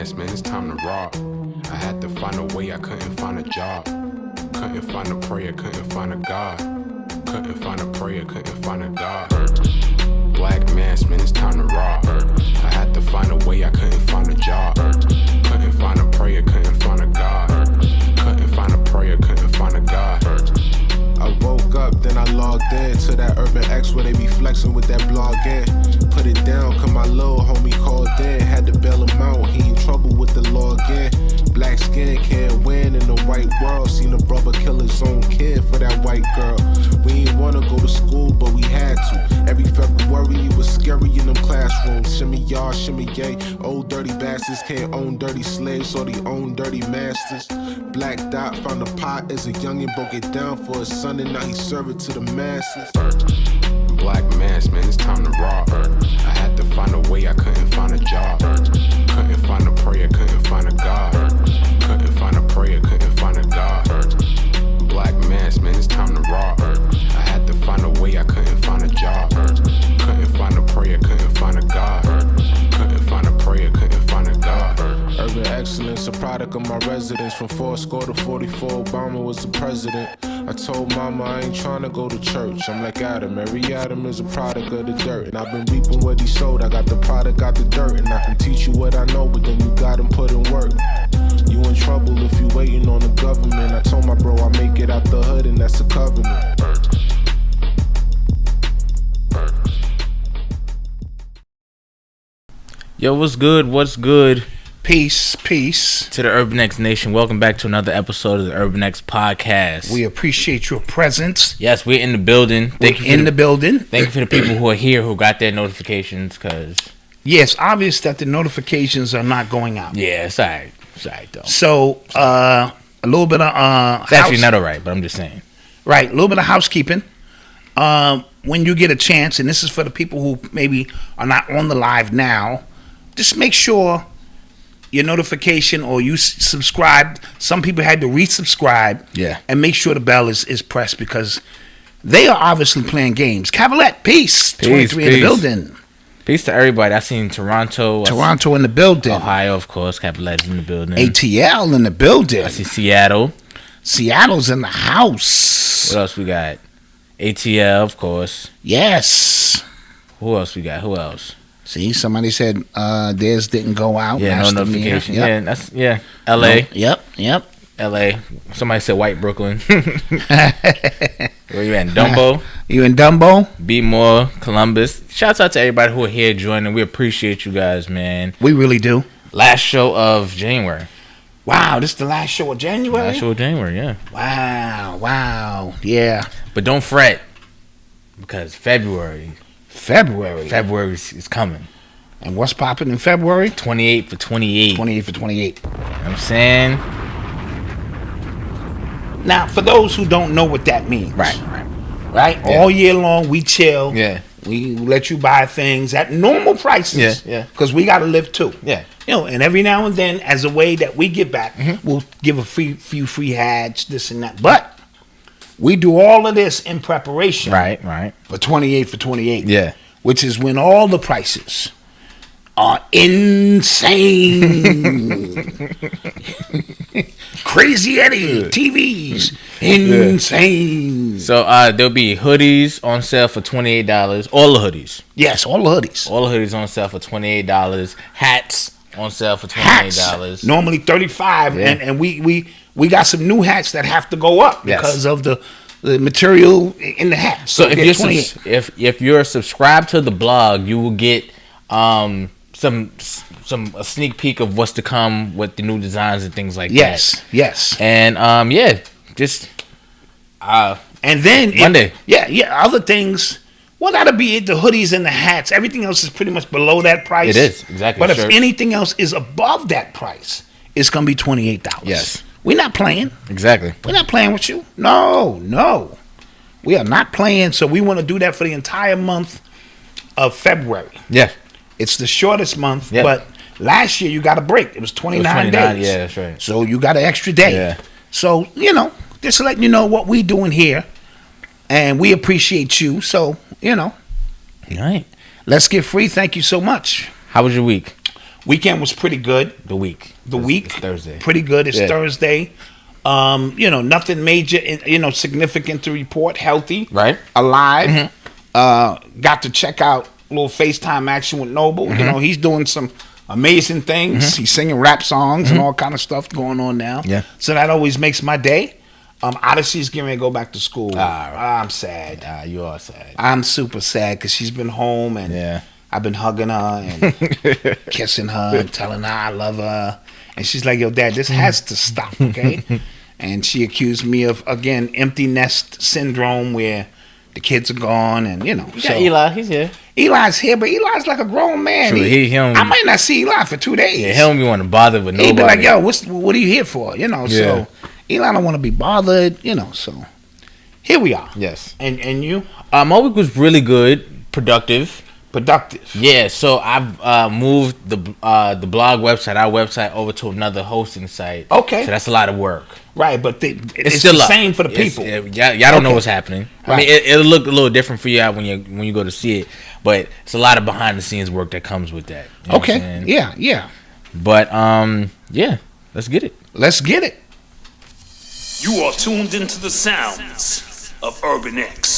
mask, man, it's time to rob. I had to find a way, I couldn't find a job. Couldn't find a prayer, couldn't find a God. Couldn't find a prayer, couldn't find a God. Black mask, man, it's time to rob. I had to find a way, I couldn't find a job. Couldn't find a prayer, couldn't find a God. Couldn't find a prayer, couldn't find a God. I woke up, then I logged in to that Urban X where they be flexing with that blog in. Put it down, cause my little homie called in. Had to bail him out, he in trouble with the law again. Black skin can't win in the white world. Seen a brother kill his own kid for that white girl. We ain't wanna go to school, but we had to. Every February it was scary in them classrooms. Shimmy y'all, shimmy yay. Old dirty bastards can't own dirty slaves, or they own dirty masters. Black Dot found a pot as a youngin', broke it down for his son, and now he serve it to the masses. Black mask, man, it's time to rob. I had to find a way, I couldn't find a job. Couldn't find a prayer, couldn't find a God. Couldn't find a prayer, couldn't find a God. Black mask, man, it's time to rob. I had to find a way, I couldn't find a job. Couldn't find a prayer, couldn't find a God. Couldn't find a prayer, couldn't find a God. Urban Excellence, a product of my residence. From 40 to 44, Obama was the president. I told mama I ain't tryna go to church. I'm like Adam, every Adam is a product of the dirt. And I've been reaping what he sowed. I got the product, got the dirt. And I can teach you what I know, but then you gotta put in work. You in trouble if you waiting on the government. I told my bro I make it out the hood, and that's a covenant. Yo, what's good? What's good? Peace, peace. To the Urban X Nation. Welcome back to another episode of the Urban X Podcast. We appreciate your presence. Yes, we're in the building. Thank you for the building. Thank you for the people who are here who got their notifications, because yes, obvious that the notifications are not going out. yeah, it's alright. It's alright though. So a little bit of It's actually not alright, but I'm just saying. Right, a little bit of housekeeping. When you get a chance, and this is for the people who maybe are not on the live now, just make sure your notification or you subscribed. Some people had to resubscribe. Yeah. And make sure the bell is pressed, because they are obviously playing games. Cavalette, peace. 23 in the building. Peace to everybody. I seen Toronto. Toronto in the building. Ohio, of course. Capital's in the building. ATL in the building. I see Seattle. Seattle's in the house. What else we got? ATL, of course. Yes. Who else we got? Who else? See, somebody said theirs didn't go out. Yeah, no notification. Yep. Yeah, LA. No, yep. LA. Somebody said white Brooklyn. Where you at? Dumbo? You in Dumbo? Be More, Columbus. Shouts out to everybody who are here joining. We appreciate you guys, man. We really do. Last show of January. Wow, this is the last show of January? Last show of January, yeah. Wow. Yeah. But don't fret, because February is coming. And what's popping in February? 28 for 28. 28 for 28. You know what I'm saying? Now, for those who don't know what that means. Right. Yeah. All year long, we chill. Yeah. We let you buy things at normal prices. Yeah. Because we got to live too. Yeah. You know, and every now and then, as a way that we give back, we'll give a few free hats, this and that. But we do all of this in preparation. Right. For 28 for 28. Yeah. Which is when all the prices are insane. Crazy Eddie TVs. Insane. So there'll be hoodies on sale for $28. All the hoodies. Yes, all the hoodies. All the hoodies on sale for $28. Hats on sale for $28. Hats, normally $35. Yeah. And we Yes. got some new hats that have to go up because of the material in the hat. So if you're subscribed to the blog, you will get a sneak peek of what's to come with the new designs and things like that. Yes. And just and then Monday. Other things. Well, that'll be it. The hoodies and the hats. Everything else is pretty much below that price. It is, exactly. But if anything else is above that price, it's gonna be $28. Yes. We're not playing. Exactly. We're not playing with you. No. We are not playing. So we want to do that for the entire month of February. Yeah. It's the shortest month, yeah. But last year you got a break. It was 29 days. Yeah, that's right. So you got an extra day. Yeah. So, just letting you know what we doing here. And we appreciate you. So, All right. Let's get free. Thank you so much. How was your week? Weekend was pretty good. The week. It's Thursday. Pretty good. It's Thursday. Nothing major, significant to report. Healthy. Right. Alive. Got to check out a little FaceTime action with Noble. He's doing some amazing things. He's singing rap songs and all kind of stuff going on now. Yeah. So that always makes my day. Odyssey's getting ready to go back to school. I'm sad. You are sad. I'm super sad because she's been home and I've been hugging her and kissing her and telling her I love her. And she's like, yo, Dad, this has to stop, okay? And she accused me of, again, empty nest syndrome where the kids are gone and, So Eli, he's here. Eli's here, but Eli's like a grown man. True, I might not see Eli for 2 days. Yeah, he don't be want to bother with nobody. He'd be like, yo, what are you here for? So Eli don't want to be bothered, so here we are. Yes. And you? My week was really good, productive. Yeah, so I've moved the blog website, our website, over to another hosting site. Okay. So that's a lot of work. Right, but it's still the up. same for the people. Y'all don't know what's happening. Right. I mean, it'll look a little different for you when you go to see it, but it's a lot of behind the scenes work that comes with that. You know okay. Yeah. But let's get it. Let's get it. You are tuned into the sounds of Urban X.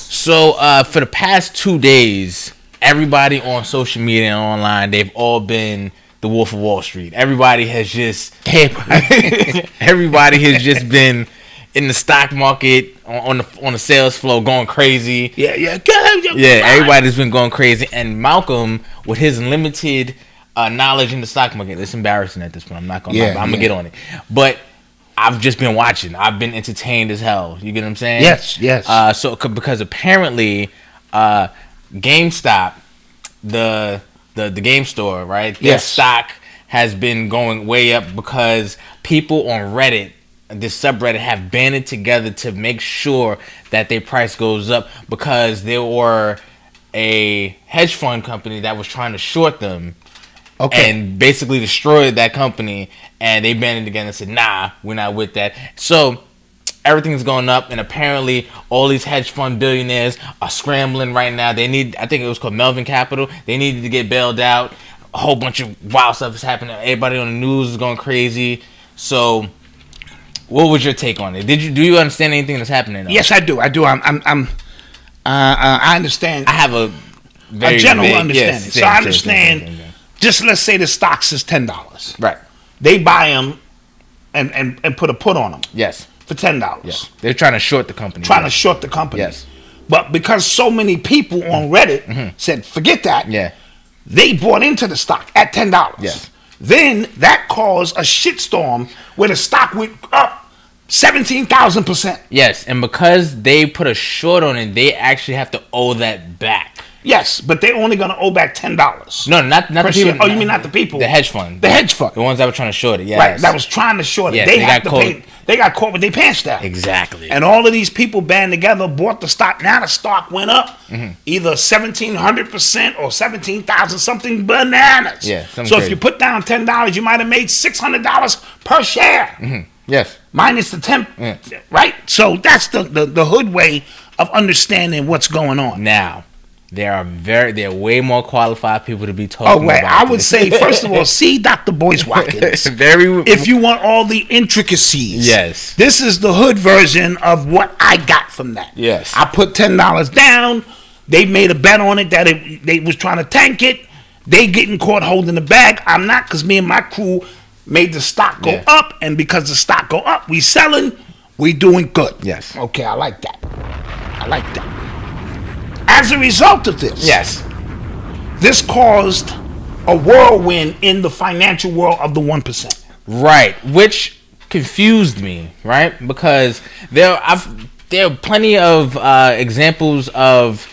So for the past 2 days, everybody on social media and online, they've all been the Wolf of Wall Street. Everybody has just been in the stock market on the sales floor going crazy. Yeah. Everybody's been going crazy. And Malcolm, with his limited knowledge in the stock market, it's embarrassing at this point. I'm not gonna lie, but I'm gonna get on it. But I've just been watching. I've been entertained as hell. You get what I'm saying? Yes. So because apparently, GameStop, the game store, right? Their stock has been going way up because people on Reddit, this subreddit, have banded together to make sure that their price goes up because there were a hedge fund company that was trying to short them. Okay. And basically destroyed that company, and they banded together and said, nah, we're not with that. So everything's going up, and apparently all these hedge fund billionaires are scrambling right now. They need, I think it was called Melvin Capital. They needed to get bailed out. A whole bunch of wild stuff is happening. Everybody on the news is going crazy. So what was your take on it? Do you understand anything that's happening? Yes, I do. I understand. I have a general understanding. So I understand. Just let's say the stocks is $10. Right. They buy them and put a put on them. Yes. For $10. Yes. They're trying to short the company. Yes. But because so many people on Reddit said, forget that. Yeah. They bought into the stock at $10. Yes. Then that caused a shitstorm where the stock went up 17,000%. Yes. And because they put a short on it, they actually have to owe that back. Yes, but they're only going to owe back $10. No, not the people. Oh, you mean not the people? The hedge fund. The hedge fund. The ones that were trying to short it, yes. Right, that was trying to short it. Yes, they got caught. They got caught with their pants down. Exactly. And all of these people band together, bought the stock. Now the stock went up either 1,700% or 17,000, something bananas. Yeah, so crazy. If you put down $10, you might have made $600 per share. Yes. Minus the 10, right? So that's the hood way of understanding what's going on. Now, there are way more qualified people to be talking about. I would say, first of all, see Dr. Boyce Watkins. If you want all the intricacies. Yes. This is the hood version of what I got from that. Yes. I put $10 down. They made a bet on it that they was trying to tank it. They getting caught holding the bag. I'm not, because me and my crew made the stock go up. And because the stock go up, we selling, we doing good. Yes. Okay, I like that. As a result of this, this caused a whirlwind in the financial world of the 1%. Right, which confused me, right? Because there are plenty of examples of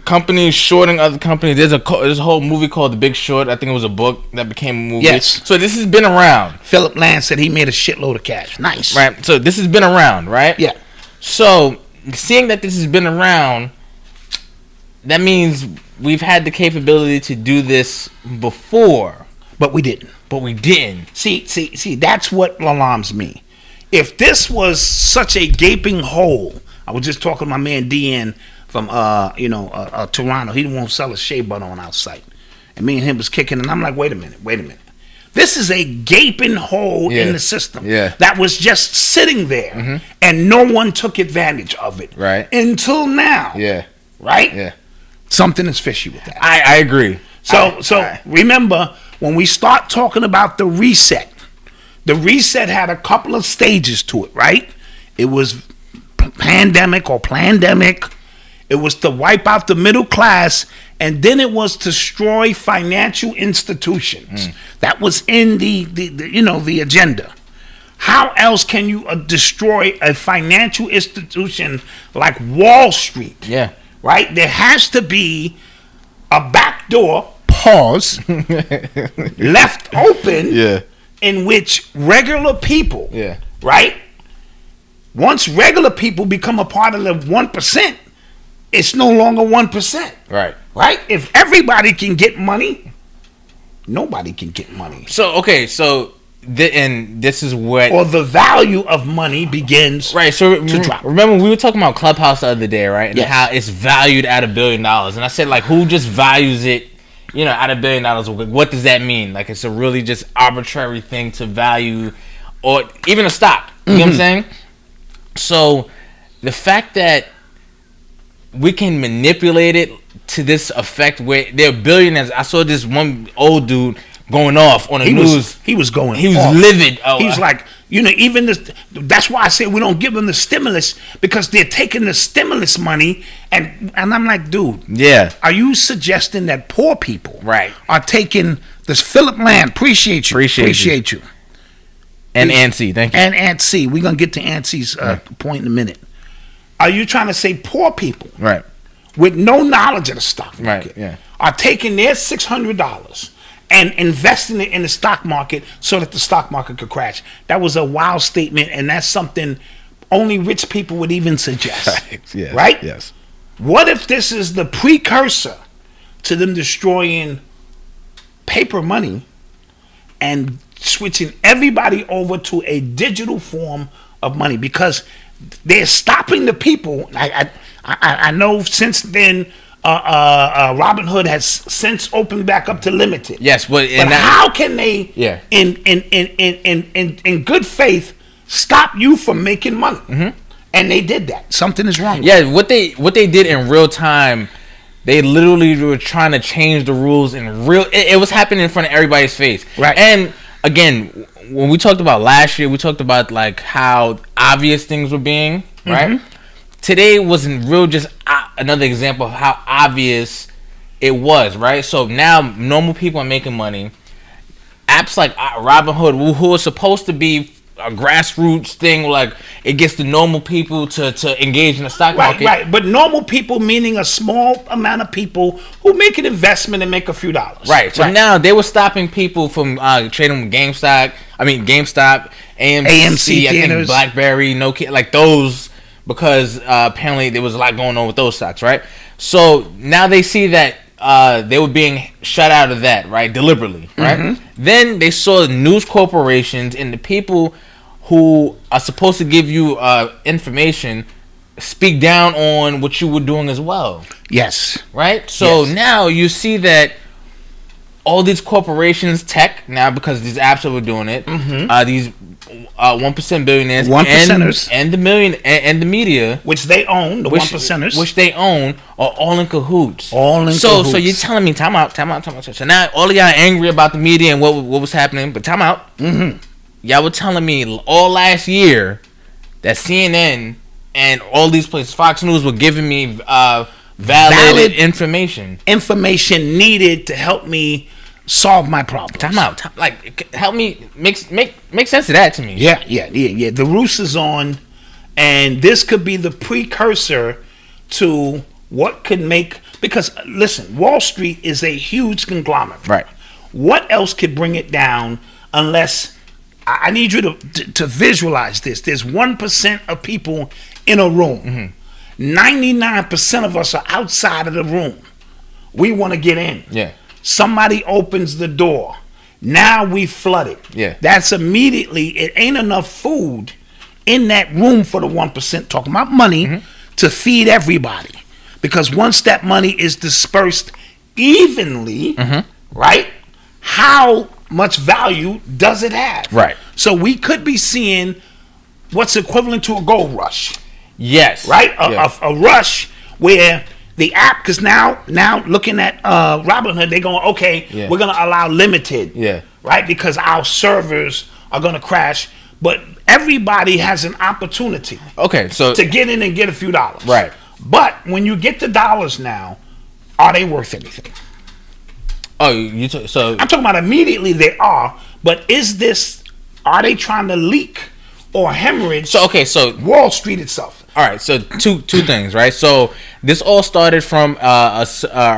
companies shorting other companies. There's a whole movie called The Big Short. I think it was a book that became a movie. Yes. So this has been around. Philip Land said he made a shitload of cash. Nice. Right. So this has been around, right? Yeah. So seeing that this has been around, that means we've had the capability to do this before. But we didn't. See, that's what alarms me. If this was such a gaping hole, I was just talking to my man DN from Toronto. He won't sell a Shea butter on our site. and me and him was kicking, and I'm like, wait a minute. This is a gaping hole in the system that was just sitting there, and no one took advantage of it until now. Right? Yeah. Something is fishy with that. I agree. So remember, when we start talking about the reset had a couple of stages to it, right? It was pandemic or plandemic. It was to wipe out the middle class, and then it was to destroy financial institutions. That was in the agenda. How else can you destroy a financial institution like Wall Street? Yeah. Right? There has to be a back door, pause, left open, in which regular people, right? Once regular people become a part of the 1%, it's no longer 1%. Right? If everybody can get money, nobody can get money. And this is what, or the value of money begins to drop. Remember, we were talking about Clubhouse the other day, right? And how it's valued at $1 billion. And I said, like, who just values it, at $1 billion? What does that mean? Like, it's a really just arbitrary thing to value, or even a stock. You know what I'm saying? So the fact that we can manipulate it to this effect where they're billionaires. I saw this one old dude going off on the news. He was going He was off. livid. He's like, even this. That's why I say we don't give them the stimulus, because they're taking the stimulus money, and I'm like, dude. Yeah. Are you suggesting that poor people are taking this? Philip Land, appreciate you. And Aunt C, thank you. And Aunt C. We're going to get to Aunt C's point in a minute. Are you trying to say poor people with no knowledge of the stock market are taking their $600 and investing it in the stock market so that the stock market could crash? That was a wild statement, and that's something only rich people would even suggest. Right? Yes. What if this is the precursor to them destroying paper money and switching everybody over to a digital form of money? Because they're stopping the people. I know since then, Robinhood has since opened back up to limited. Yes, but how can they, in good faith, stop you from making money? And they did that. Something is wrong. Yeah, what they did in real time, they literally were trying to change the rules in real. It was happening in front of everybody's face. Right. And again, when we talked about last year, we talked about like how obvious things were being, right? Today wasn't real, just another example of how obvious it was, right? So now normal people are making money. Apps like Robinhood, who are supposed to be a grassroots thing, like it gets the normal people to engage in the stock market. Right. But normal people meaning a small amount of people who make an investment and make a few dollars. Right. So now they were stopping people from trading with GameStop, AMC, I think BlackBerry, like those, because apparently there was a lot going on with those stocks, right? So now they see that they were being shut out of that, right, deliberately, right? Then they saw news corporations and the people who are supposed to give you information speak down on what you were doing as well. Yes. Right? So now you see that all these corporations, tech, now because these apps that were doing it, these 1% billionaires, 1%ers, and the media, which they own, the 1%ers, which they own, are all in cahoots. So you're telling me, time out. So now all of y'all are angry about the media and what was happening, but time out. Y'all were telling me all last year that CNN and all these places, Fox News, were giving me valid information needed to help me solve my problem. Time out. Help me make sense of that to me. Yeah. The roost is on, and this could be the precursor to what could make. Because listen, Wall Street is a huge conglomerate. Right. What else could bring it down unless? I need you to visualize this. There's 1% of people in a room. 99% of us are outside of the room. We want to get in. Yeah. Somebody opens the door. Now we flood it. Yeah. That's immediately, it ain't enough food in that room for the 1%, talking about money, to feed everybody. Because once that money is dispersed evenly, right? How much value does it have? Right. So we could be seeing what's equivalent to a gold rush. Yes. Right? A rush where the app, because now looking at Robinhood, they're going, okay, we're going to allow limited. Yeah. Right? Because our servers are going to crash. But everybody has an opportunity. Okay, so to get in and get a few dollars. Right. But when you get the dollars now, are they worth anything? Oh, so I'm talking about immediately they are, but are they trying to leak or hemorrhage Wall Street itself? All right, so two things, right? So this all started from a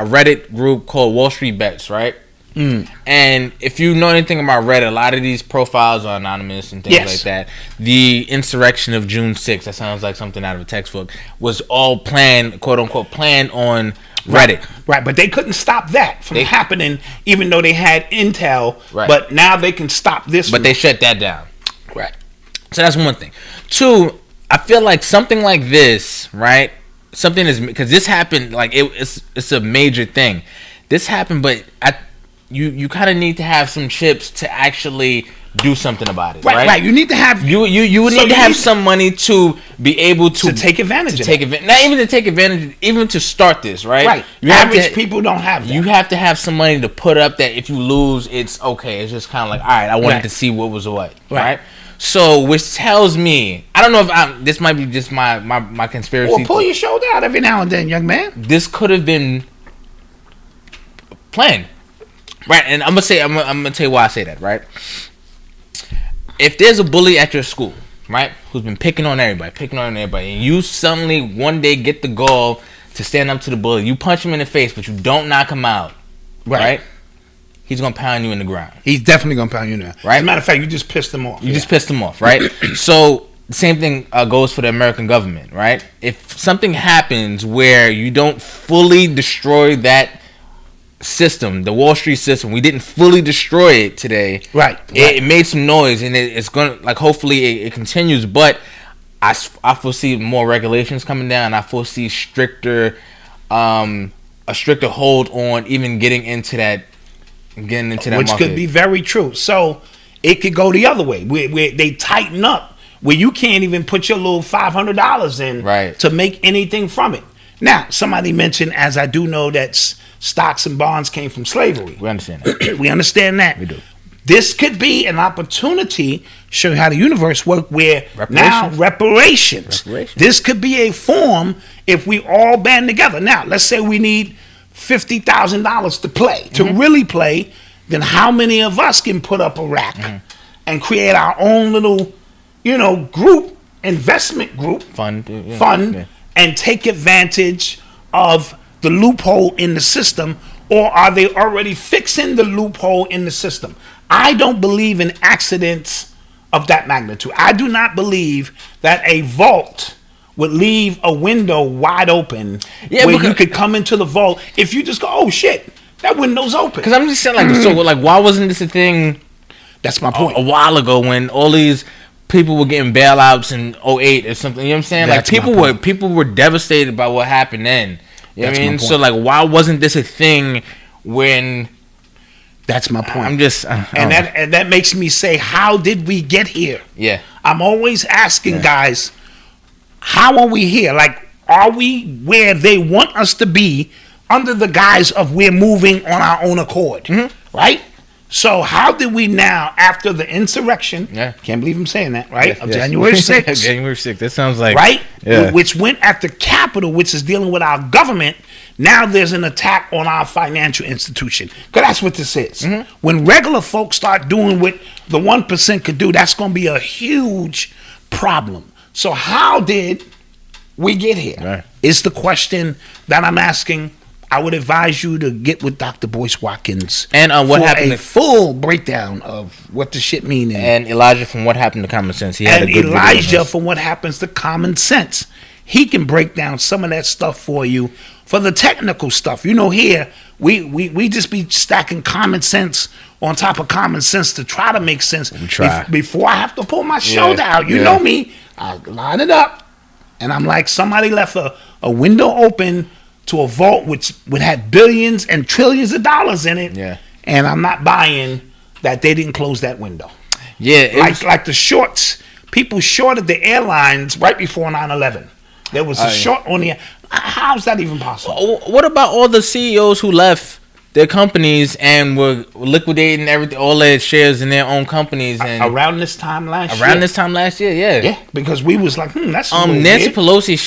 Reddit group called Wall Street Bets, right? And if you know anything about Reddit, a lot of these profiles are anonymous and things like that. The insurrection of June 6th, that sounds like something out of a textbook, was all planned, quote unquote, planned on Reddit. Right, but they couldn't stop that from happening, even though they had intel. Right. But now they can stop this. But they shut that down. Right. So that's one thing. Two, I feel like something like this, right? Something is, because this happened, like it's a major thing. This happened, but you kind of need to have some chips to actually do something about it, right? Right. You need to have you would need to have some money to be able to take advantage of it. Not even to take advantage, even to start this, right? Right. Average people don't have that. You have to have some money to put up that if you lose, it's okay. It's just kind of like, all right, I wanted to see what was what, right? So, which tells me, I don't know if this might be just my conspiracy. Well, pull your shoulder out every now and then, young man. This could have been planned. Right, and I'm gonna tell you why I say that, right? If there's a bully at your school, right, who's been picking on everybody, and you suddenly one day get the gall to stand up to the bully, you punch him in the face, but you don't knock him out, right? He's gonna pound you in the ground. He's definitely gonna pound you in the ground. Right? As a matter of fact, you just pissed him off. You just pissed him off, right? So the same thing goes for the American government, right? If something happens where you don't fully destroy that system, the Wall Street system, we didn't fully destroy it today. Right. It made some noise, and it's gonna, like, hopefully it continues. But I foresee more regulations coming down. I foresee a stricter hold on even getting into that which market. could be very true. So it could go the other way, where they tighten up, where you can't even put your little $500 in to make anything from it. Now, somebody mentioned, as I do know, that stocks and bonds came from slavery. We understand that. We understand that. We do. This could be an opportunity to show you how the universe works, where now reparations. This could be a form if we all band together. Now, let's say we need $50,000 to play, to really play, then how many of us can put up a rack and create our own little, group, investment group, fund, and take advantage of the loophole in the system? Or are they already fixing the loophole in the system? I don't believe in accidents of that magnitude. I do not believe that a vault would leave a window wide open where you could come into the vault if you just go, oh shit, that window's open. Because I'm just saying, why wasn't this a thing? That's my point. A while ago, when all these people were getting bailouts in 2008 or something, you know what I'm saying? That's people were devastated by what happened then. You know what I mean? So why wasn't this a thing when? That's my point. I'm just, and that makes me say, how did we get here? Yeah. I'm always asking guys, how are we here? Like, are we where they want us to be under the guise of we're moving on our own accord? Right? So how did we now, after the insurrection, can't believe I'm saying that, right? Of January 6th. January 6th, that sounds like. Right? Which went at the Capitol, which is dealing with our government. Now there's an attack on our financial institution. Because that's what this is. When regular folks start doing what the 1% could do, that's going to be a huge problem. So how did we get here? Is the question that I'm asking. I would advise you to get with Dr. Boyce Watkins and what happened, a full breakdown of what the shit mean. And Elijah from What Happened to Common Sense. He had and a good Elijah from What Happens to Common Sense. He can break down some of that stuff for you, for the technical stuff. Here we just be stacking common sense on top of common sense to try to make sense. We try. Before I have to pull my shoulder out. You know me. I line it up, and I'm like, somebody left a window open to a vault which would have billions and trillions of dollars in it. and I'm not buying that they didn't close that window. Yeah, like the shorts. People shorted the airlines right before 9/11. There was a short on the. How's that even possible? What about all the CEOs who left their companies and were liquidating everything, all their shares in their own companies, and around this time last year? Yeah, because we was like, that's Nancy weird. Pelosi,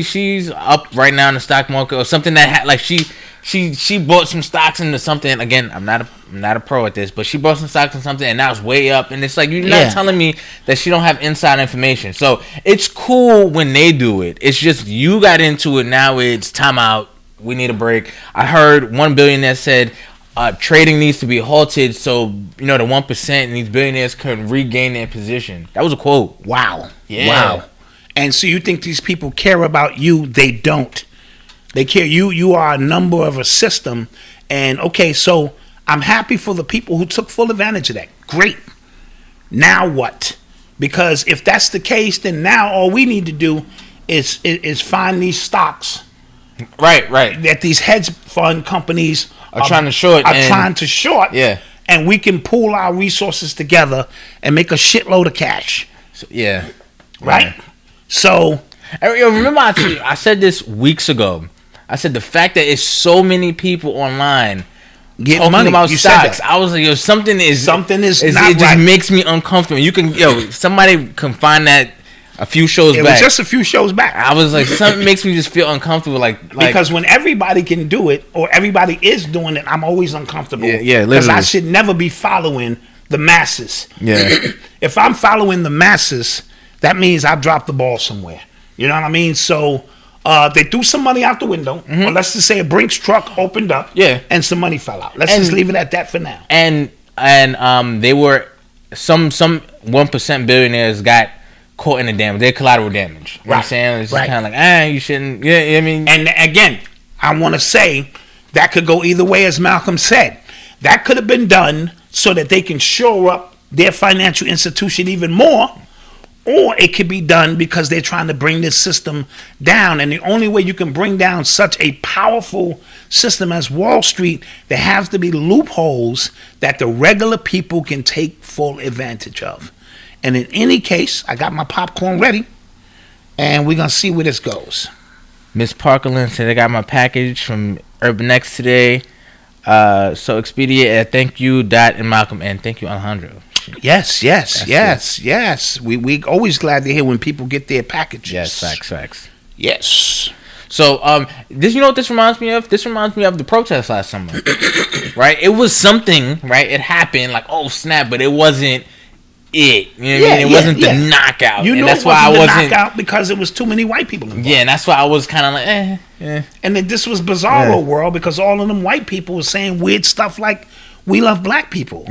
she's up right now in the stock market or something that had like she bought some stocks into something. Again, I'm not a pro at this, but she bought some stocks in something and now it's way up, and it's like you're not telling me that she don't have inside information. So it's cool when they do it. It's just you got into it, now it's time out. We need a break. I heard one billionaire said trading needs to be halted so the 1% and these billionaires can regain their position. That was a quote. Wow. Yeah. Wow. And so you think these people care about you? They don't. They care. You are a number of a system. And okay, so I'm happy for the people who took full advantage of that. Great. Now what? Because if that's the case, then now all we need to do is find these stocks. Right. That these hedge fund companies are trying to short. Yeah. And we can pool our resources together and make a shitload of cash. So, yeah. Right? So remember I said this weeks ago. I said the fact that it's so many people online getting talking money about you stocks. Said that. I was like, something is not it just right. makes me uncomfortable. You can somebody can find that a few shows back. It was just a few shows back. I was like, something makes me just feel uncomfortable. Like because when everybody can do it or everybody is doing it, I'm always uncomfortable. Yeah, because I should never be following the masses. Yeah. If I'm following the masses, that means I dropped the ball somewhere. You know what I mean? So they threw some money out the window. Or let's just say a Brinks truck opened up. Yeah. And some money fell out. Let's just leave it at that for now. And they were some 1% billionaires got caught in the damage. They're collateral damage. You know what I'm saying? It's just kind of like, you shouldn't. Yeah, I mean. And again, I want to say that could go either way, as Malcolm said. That could have been done so that they can shore up their financial institution even more, or it could be done because they're trying to bring this system down. And the only way you can bring down such a powerful system as Wall Street, there has to be loopholes that the regular people can take full advantage of. And in any case, I got my popcorn ready, and we're going to see where this goes. Miss Parkerlin said, I got my package from Urban X today. So Expedia, thank you, Dot and Malcolm, and thank you, Alejandro. Yes. We always glad to hear when people get their packages. Yes, facts. Yes. So, this, you know what this reminds me of? This reminds me of the protest last summer. Right? It was something, right? It happened, like, oh, snap, but it wasn't it. You know what I mean? It wasn't the knockout. You know, that's it wasn't the knockout because it was too many white people involved. Yeah, and that's why I was kind of like, And then this was Bizarro World because all of them white people were saying weird stuff like, we love black people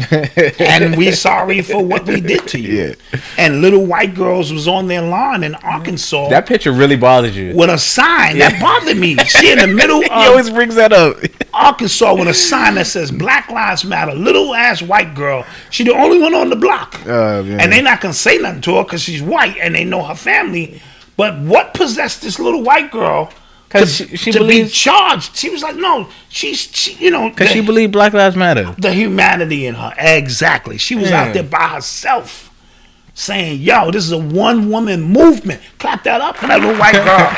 and we sorry for what we did to you. Yeah. And little white girls was on their lawn in Arkansas. That picture really bothered you. With a sign that bothered me. She in the middle of he always brings that up. Arkansas with a sign that says Black Lives Matter. Little ass white girl. She the only one on the block. And they not gonna say nothing to her because she's white and they know her family. But what possessed this little white girl to be charged? She was like, no, she because she believed Black Lives Matter. The humanity in her, exactly. She was out there by herself, saying, "Yo, this is a one-woman movement." Clap that up for that little white girl.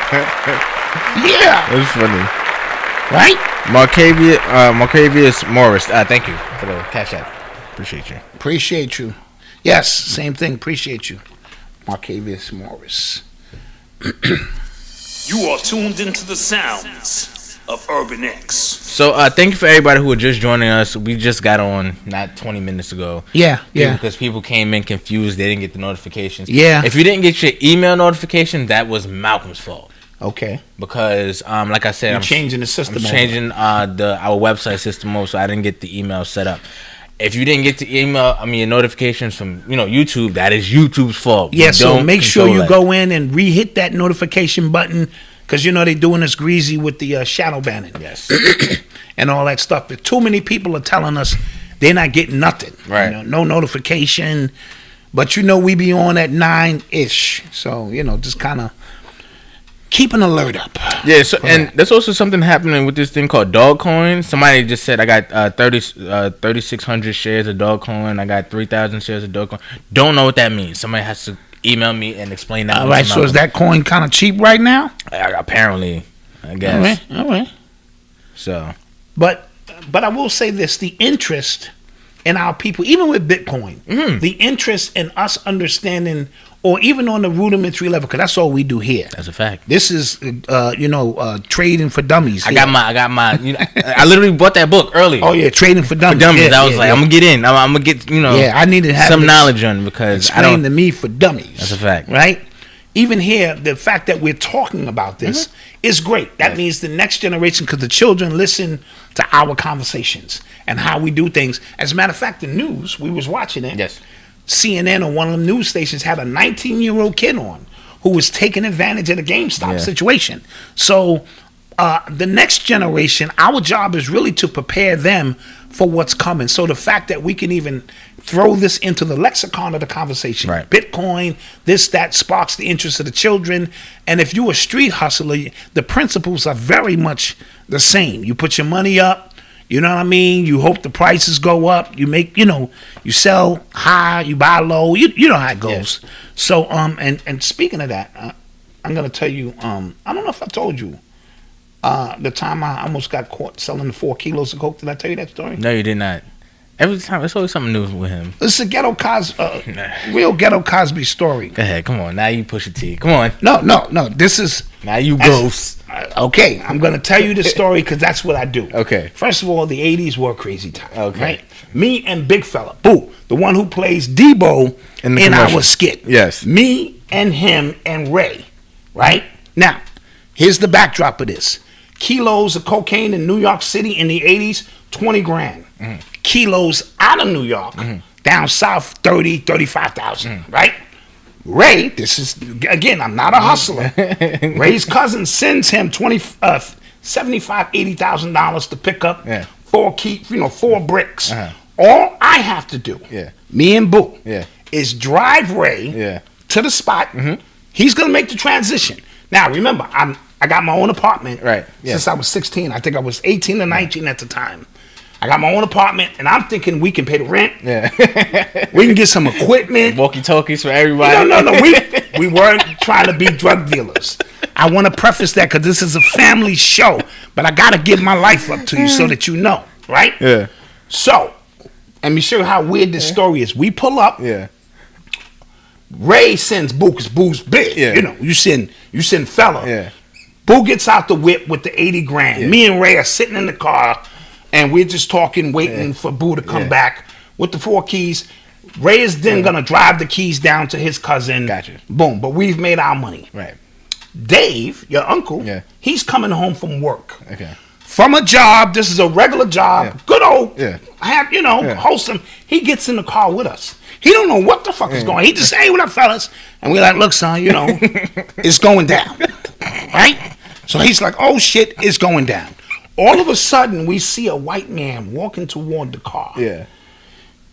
Yeah, that's funny, right? Marcavius Morris. Thank you for the cash app. Appreciate you. Yes, same thing. Appreciate you, Marcavius Morris. You are tuned into the sounds of Urban X. So thank you for everybody who are just joining us. We just got on not 20 minutes ago. Yeah. Because people came in confused. They didn't get the notifications. Yeah. If you didn't get your email notification, that was Malcolm's fault. Okay. Because like I said, I'm changing the system. I'm changing our website system over, so I didn't get the email set up. If you didn't get the email, your notifications from YouTube, that is YouTube's fault. Yeah, so make sure you go in and re-hit that notification button because they're doing us greasy with the shadow banning. Yes. And all that stuff. But too many people are telling us they're not getting nothing. Right. No notification. But we be on at 9-ish. So, just kind of keep an alert up. Yeah, so, and there's also something happening with this thing called Dogecoin. Somebody just said I got 3,600 shares of Dogecoin. I got 3,000 shares of Dogecoin. Don't know what that means. Somebody has to email me and explain that. All right, so is that coin kind of cheap right now? Apparently, I guess. All right. So, but I will say this: the interest in our people, even with Bitcoin, the interest in us understanding, or even on the rudimentary level, because that's all we do here. That's a fact. This is, trading for dummies. I got my. I literally bought that book early. Oh yeah, trading for dummies. I was like, I'm gonna get in. I'm gonna get, I need to have some knowledge on it because explain to me for dummies. That's a fact, right? Even here, the fact that we're talking about this is great. That means the next generation, because the children listen to our conversations and how we do things. As a matter of fact, the news, we was watching it. Yes. CNN or one of the news stations had a 19-year-old kid on who was taking advantage of the GameStop situation. So the next generation, our job is really to prepare them for what's coming. So the fact that we can even throw this into the lexicon of the conversation, right. Bitcoin, this, that, sparks the interest of the children. And if you're a street hustler, the principles are very much the same. You put your money up, you know what I mean? You hope the prices go up. You make, you sell high, you buy low. You know how it goes. Yes. So, and speaking of that, I'm going to tell you, I don't know if I told you, the time I almost got caught selling the 4 kilos of coke. Did I tell you that story? No, you did not. Every time, it's always something new with him. This is a real ghetto Cosby story. Go ahead, come on. Now you push your T. Come on. No. This is now you ghost. Okay, I'm gonna tell you the story because that's what I do. Okay. First of all, the '80s were a crazy time. Okay. Right? Me and Big Fella, Boo, the one who plays Debo in our skit. Yes. Me and him and Ray. Right now, here's the backdrop of this. Kilos of cocaine in New York City in the 80s, 20 grand. Mm-hmm. Kilos out of New York, down south, 30, 35,000, right? Ray, this is, again, I'm not a hustler. Ray's cousin sends him $75,000, $80,000 to pick up 4 bricks. All I have to do, me and Boo, is drive Ray to the spot. He's going to make the transition. Now, remember, I got my own apartment since I was 16. I think I was 18 or 19 at the time. I got my own apartment, and I'm thinking we can pay the rent. Yeah. We can get some equipment. Walkie-talkies for everybody. No. We weren't trying to be drug dealers. I want to preface that because this is a family show, but I got to give my life up to you so that you know, right? Yeah. So, let me show you how weird this story is. We pull up. Yeah. Ray sends Boo because Boo's big. Yeah. You send fella. Yeah. Boo gets out the whip with the 80 grand. Yeah. Me and Ray are sitting in the car, and we're just talking, waiting for Boo to come back with the 4 keys. Ray is then going to drive the keys down to his cousin. Gotcha. Boom. But we've made our money. Right. Dave, your uncle, he's coming home from work. Okay. From a job. This is a regular job. Good old, wholesome. He gets in the car with us. He don't know what the fuck is going on. He just say, hey, what up, fellas? And we're like, look, son, it's going down. Right? So he's like, oh, shit, it's going down. All of a sudden, we see a white man walking toward the car. Yeah.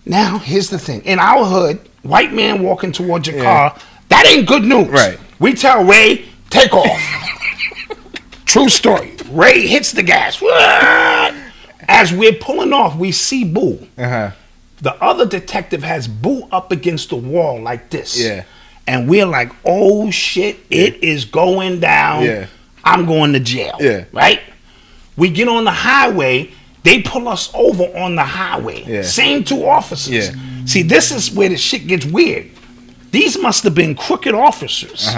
Now, here's the thing. In our hood, white man walking towards your car, that ain't good news. Right. We tell Ray, take off. True story. Ray hits the gas. As we're pulling off, we see Boo. Uh-huh. The other detective has Boo up against the wall like this. Yeah. And we're like, oh, shit, it is going down. Yeah. I'm going to jail. Yeah. Right? We get on the highway. They pull us over on the highway. Yeah. Same 2 officers. Yeah. See, this is where the shit gets weird. These must have been crooked officers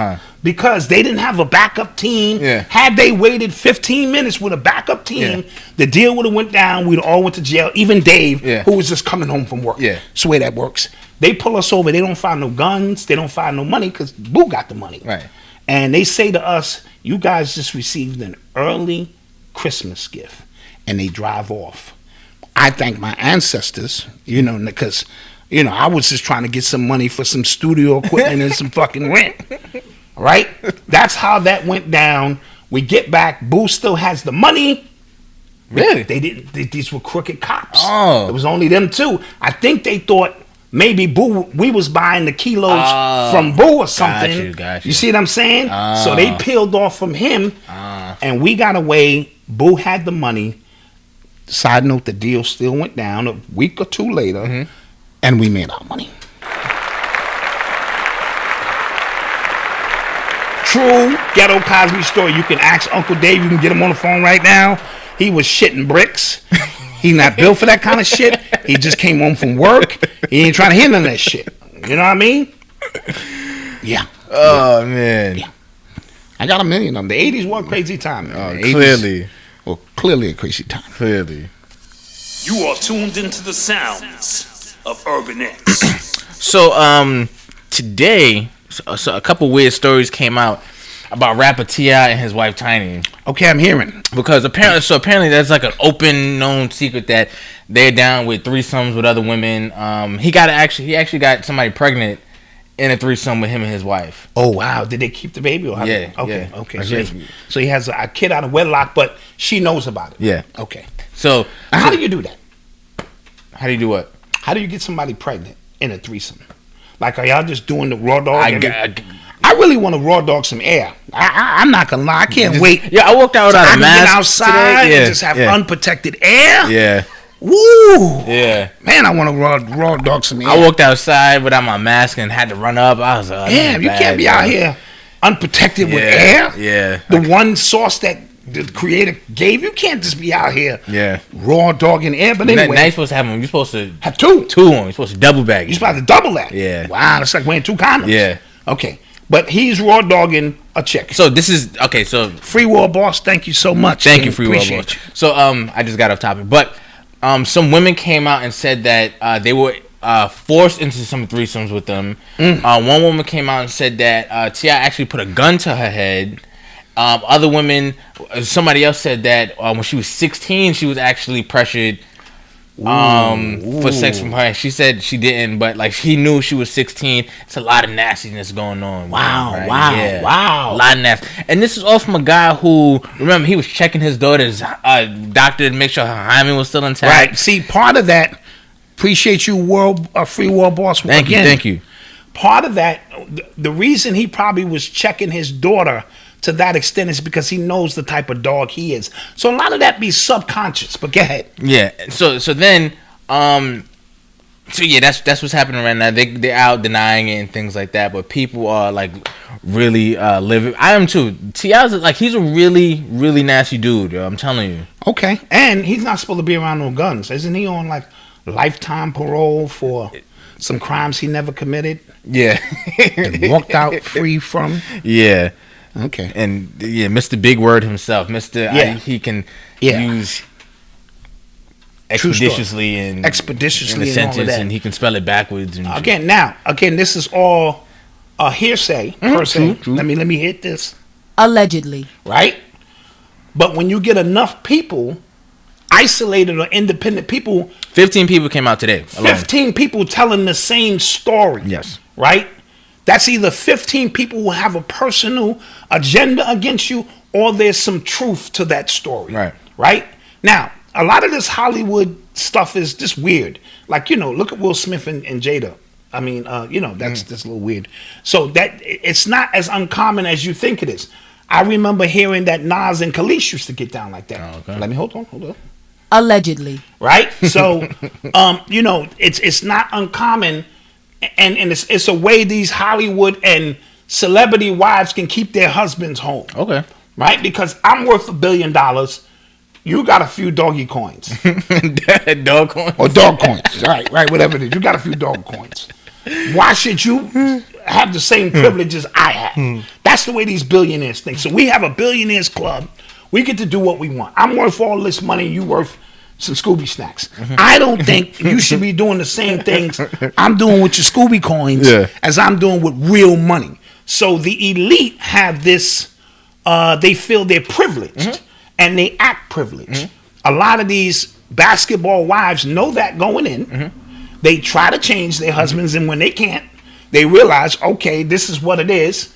because they didn't have a backup team. Yeah. Had they waited 15 minutes with a backup team, the deal would have went down. We'd all went to jail. Even Dave, who was just coming home from work. Yeah. That's the way that works. They pull us over. They don't find no guns. They don't find no money because Boo got the money. Right. And they say to us, you guys just received an early Christmas gift. And they drive off. I thank my ancestors, because... I was just trying to get some money for some studio equipment and some fucking rent. Right? That's how that went down. We get back. Boo still has the money. Really? These were crooked cops. Oh. It was only them 2. I think they thought maybe Boo, we was buying the kilos from Boo or something. Got you. You see what I'm saying? So they peeled off from him, and we got away. Boo had the money. Side note, the deal still went down a week or two later, and we made our money. True ghetto Cosby story. You can ask Uncle Dave. You can get him on the phone right now. He was shitting bricks. He's not built for that kind of shit. He just came home from work. He ain't trying to hear none of that shit. You know what I mean? Yeah. Oh, man. Yeah. I got a million of them. The 80s were a crazy time. Clearly. Well, clearly a crazy time. Clearly. You are tuned into the sounds of Urban X. So, today, so a couple weird stories came out about rapper T.I. and his wife Tiny. Okay, I'm hearing. Because apparently there's like an open known secret that they're down with threesomes with other women. He actually got somebody pregnant in a threesome with him and his wife. Oh wow! Did they keep the baby? Or how Yeah. Okay. Yeah. Okay. So he has a kid out of wedlock, but she knows about it. Yeah. Okay. So how do you do that? How do you do what? How do you get somebody pregnant in a threesome? Like, are y'all just doing the raw dog? I really want to raw dog some air. I'm not gonna lie. I can't wait. Yeah, I walked out without a mask. Get outside today. and just have unprotected air. Yeah. Woo. Yeah. Man, I want to raw dog some air. I walked outside without my mask and had to run up. I was like, damn, you can't be out here unprotected with air. Yeah. The one source that the creator gave, you can't just be out here raw dogging air. But anyway, now you're supposed to have them. You're supposed to have two on. You're supposed to double bag. You're supposed to double that. Yeah. Wow, that's like wearing two condoms. Yeah. Okay. But he's raw dogging a chick. So this is okay. So Free World Boss, thank you so much. Thank you, Free World Boss. So I just got off topic, but some women came out and said that they were forced into some threesomes with them. One woman came out and said that T.I. actually put a gun to her head. Other women, somebody else said that when she was 16, she was actually pressured for sex from her. She said she didn't, but like he knew she was 16. It's a lot of nastiness going on. Wow, right? Wow. A lot of nasty. And this is all from a guy who, remember, he was checking his daughter's doctor to make sure her hymen was still intact. Right. See, part of that, appreciate you, Free World Boss. Thank you. Part of that, the reason he probably was checking his daughter to that extent is because he knows the type of dog he is. So a lot of that be subconscious. But go ahead. Yeah. So then, that's what's happening right now. They're out denying it and things like that. But people are like really living. I am too. T.I.'s like, he's a really, really nasty dude. Yo, I'm telling you. Okay. And he's not supposed to be around no guns. Isn't he on like lifetime parole for some crimes he never committed? Yeah. And walked out free from? Yeah. Okay. And Mr. Big Word himself, he can use expeditiously and in a sentence, and he can spell it backwards. And again, this is all hearsay per se. True. Let me hit this. Allegedly. Right? But when you get enough people, isolated or independent people, 15 people came out today. 15 people telling the same story. Yes. Right? That's either 15 people who have a personal agenda against you, or there's some truth to that story. Right? Now, a lot of this Hollywood stuff is just weird. Like, look at Will Smith and Jada. I mean, that's a little weird. So that it's not as uncommon as you think it is. I remember hearing that Nas and Khalees used to get down like that. Oh, okay. Let me hold on. Allegedly. Right? So, it's not uncommon. And it's a way these Hollywood and celebrity wives can keep their husbands home. Okay. Right? Because I'm worth $1 billion. You got a few doggy coins. Dog coins? Or dog coins. Right, whatever it is. You got a few dog coins. Why should you have the same privileges I have? That's the way these billionaires think. So we have a billionaires club. We get to do what we want. I'm worth all this money. You worth some Scooby snacks. I don't think you should be doing the same things I'm doing with your Scooby coins as I'm doing with real money. So the elite have this, they feel they're privileged and they act privileged. A lot of these basketball wives know that going in. They try to change their husbands, and when they can't, they realize, okay, this is what it is.